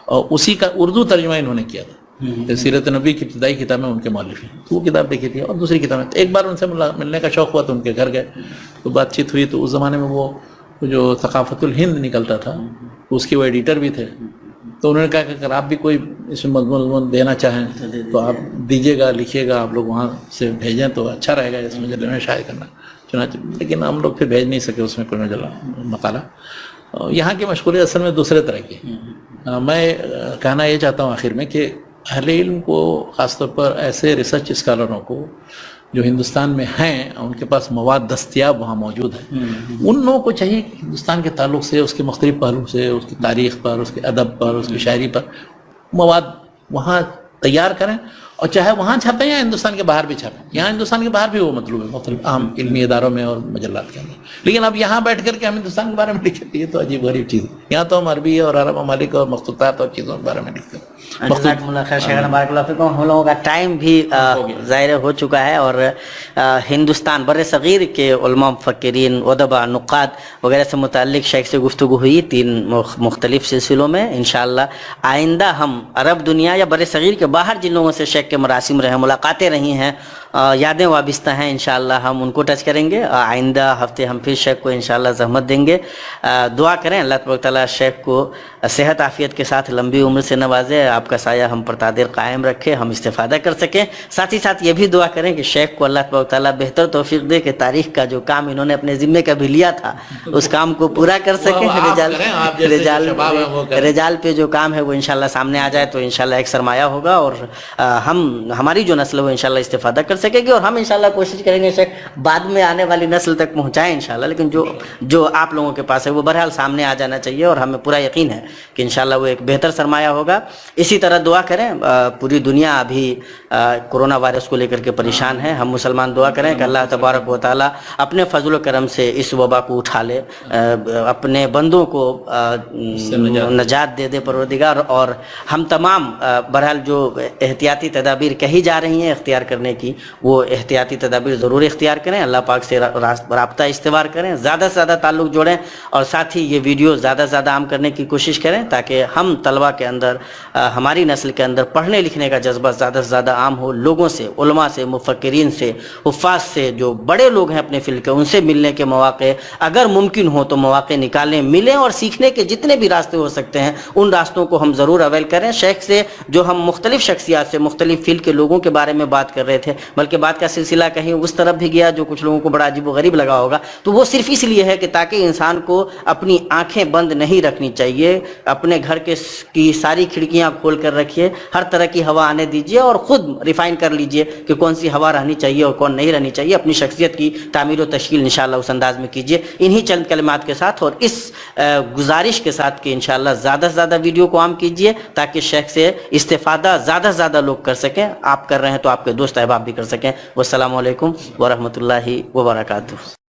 اور اسی کا اردو ترجمہ انہوں نے کیا تھا. سیرت نبی کی ابتدائی کتابیں ان کے مؤلف ہیں، تو وہ کتاب دیکھی تھی. اور دوسری کتابیں، ایک بار ان سے ملنے کا شوق ہوا تو ان کے گھر گئے، تو بات چیت ہوئی. تو اس زمانے میں وہ جو ثقافت الہند نکلتا تھا اس کے وہ ایڈیٹر بھی تھے. تو انہوں نے کہا کہ اگر آپ بھی کوئی اس میں مضمون دینا چاہیں تو آپ دیجیے گا، لکھیے گا، آپ لوگ وہاں سے بھیجیں تو اچھا رہے گا اس مجلے میں شائع کرنا. چنانچہ لیکن ہم لوگ پھر بھیج نہیں سکے اس میں کوئی مقالہ. یہاں کی مشغولیت اصل میں دوسرے طرح کی. میں کہنا یہ چاہتا ہوں آخر میں کہ اہل علم کو، خاص طور پر ایسے ریسرچ اسکالروں کو جو ہندوستان میں ہیں، ان کے پاس مواد دستیاب وہاں موجود ہے، ان لوگوں کو چاہیے کہ ہندوستان کے تعلق سے، اس کے مختلف پہلو سے، اس کی تاریخ پر، اس کے ادب پر، اس کی شاعری پر مواد وہاں تیار کریں، اور چاہے وہاں چھپیں یا ہندوستان کے باہر بھی چھپیں. یہاں ہندوستان کے باہر بھی وہ مطلوب ہے مختلف عام علمی اداروں میں اور مجلات کے اندر. لیکن اب یہاں بیٹھ کر کے ہم ہندوستان کے بارے میں لکھتے ہیں، یہ تو عجیب غریب چیز ہے. یہاں تو ہم عربی اور عرب ممالک اور مخطوطات اور چیزوں کے بارے میں لکھتے ہیں. جزاکم اللہ خیر شیخنا بارک اللہ فیکم. ہم لوگوں کا ٹائم بھی ظاہر ہو چکا ہے اور ہندوستان بر صغیر کے علماء مفکرین ادباء نقاد وغیرہ سے متعلق شیخ سے گفتگو ہوئی 3 مختلف سلسلوں میں. انشاءاللہ آئندہ ہم عرب دنیا یا بر صغیر کے باہر جن لوگوں سے شیخ کے مراسم رہے ملاقاتیں رہی ہیں یادیں وابستہ ہیں انشاءاللہ ہم ان کو ٹچ کریں گے. آئندہ ہفتے ہم پھر شیخ کو انشاءاللہ زحمت دیں گے. دعا کریں اللہ تبارک تعالیٰ شیخ کو صحت عافیت کے ساتھ لمبی عمر سے نوازے, آپ کا سایہ ہم پر تادیر قائم رکھے, ہم استفادہ کر سکیں. ساتھ ہی ساتھ یہ بھی دعا کریں کہ شیخ کو اللہ تبارک تعالیٰ بہتر توفیق دے کہ تاریخ کا جو کام انہوں نے اپنے ذمے کا بھی لیا تھا اس کام کو پورا کر سکیں. رجال پہ جو کام ہے وہ انشاءاللہ سامنے آ جائے تو انشاءاللہ ایک سرمایہ ہوگا اور ہماری جو نسل ہے وہ انشاءاللہ استفادہ کر سکے گی, اور ہم انشاءاللہ کوشش کریں گے شیخ بعد میں آنے والی نسل تک پہنچائیں انشاءاللہ. لیکن جو آپ لوگوں کے پاس ہے وہ بہرحال سامنے آ جانا چاہیے اور ہمیں پورا یقین ہے کہ انشاءاللہ وہ ایک بہتر سرمایہ ہوگا. اسی طرح دعا کریں, پوری دنیا ابھی کرونا وائرس کو لے کر کے پریشان ہے. ہم مسلمان دعا کریں کہ اللہ تبارک و تعالیٰ اپنے فضل و کرم سے اس وبا کو اٹھا لے, اپنے بندوں کو نجات دے دے پروردگار. اور ہم تمام بہرحال جو احتیاطی تدابیر کہی جا رہی ہیں اختیار کرنے کی وہ احتیاطی تدابیر ضرور اختیار کریں. اللہ پاک سے رابطہ استوار کریں, زیادہ سے زیادہ تعلق جوڑیں اور ساتھ ہی یہ ویڈیو زیادہ سے زیادہ عام کرنے کی کوشش کریں تاکہ ہم طلبہ کے اندر ہماری نسل کے اندر پڑھنے لکھنے کا جذبہ زیادہ سے زیادہ عام ہو. لوگوں سے, علماء سے, مفکرین سے, حفاظ سے, جو بڑے لوگ ہیں اپنے فیلڈ کے ان سے ملنے کے مواقع اگر ممکن ہو تو مواقع نکالیں, ملیں اور سیکھنے کے جتنے بھی راستے ہو سکتے ہیں ان راستوں کو ہم ضرور اویل کریں. شیخ سے جو ہم مختلف شخصیات سے مختلف فیلڈ کے لوگوں کے بارے میں بات کر رہے تھے, بلکہ بات کا سلسلہ کہیں اس طرف بھی گیا جو کچھ لوگوں کو بڑا عجیب و غریب لگا ہوگا, تو وہ صرف اس لیے ہے کہ تاکہ انسان کو اپنی آنکھیں بند نہیں رکھنی چاہیے, اپنے گھر کی ساری کھڑکیاں کھول کر رکھیے, ہر طرح کی ہوا آنے دیجیے اور خود ریفائن کر لیجیے کہ کون سی ہوا رہنی چاہیے اور کون نہیں رہنی چاہیے. اپنی شخصیت کی تعمیر و تشکیل انشاءاللہ اس انداز میں کیجیے انہی چند کلمات کے ساتھ اور اس گزارش کے ساتھ کہ انشاءاللہ زیادہ سے زیادہ ویڈیو کو عام کیجیے تاکہ شیخ سے استفادہ زیادہ سے زیادہ لوگ کر سکیں. آپ کر رہے ہیں تو آپ کے دوست احباب بھی کر سکیں. والسلام علیکم ورحمۃ اللہ وبرکاتہ.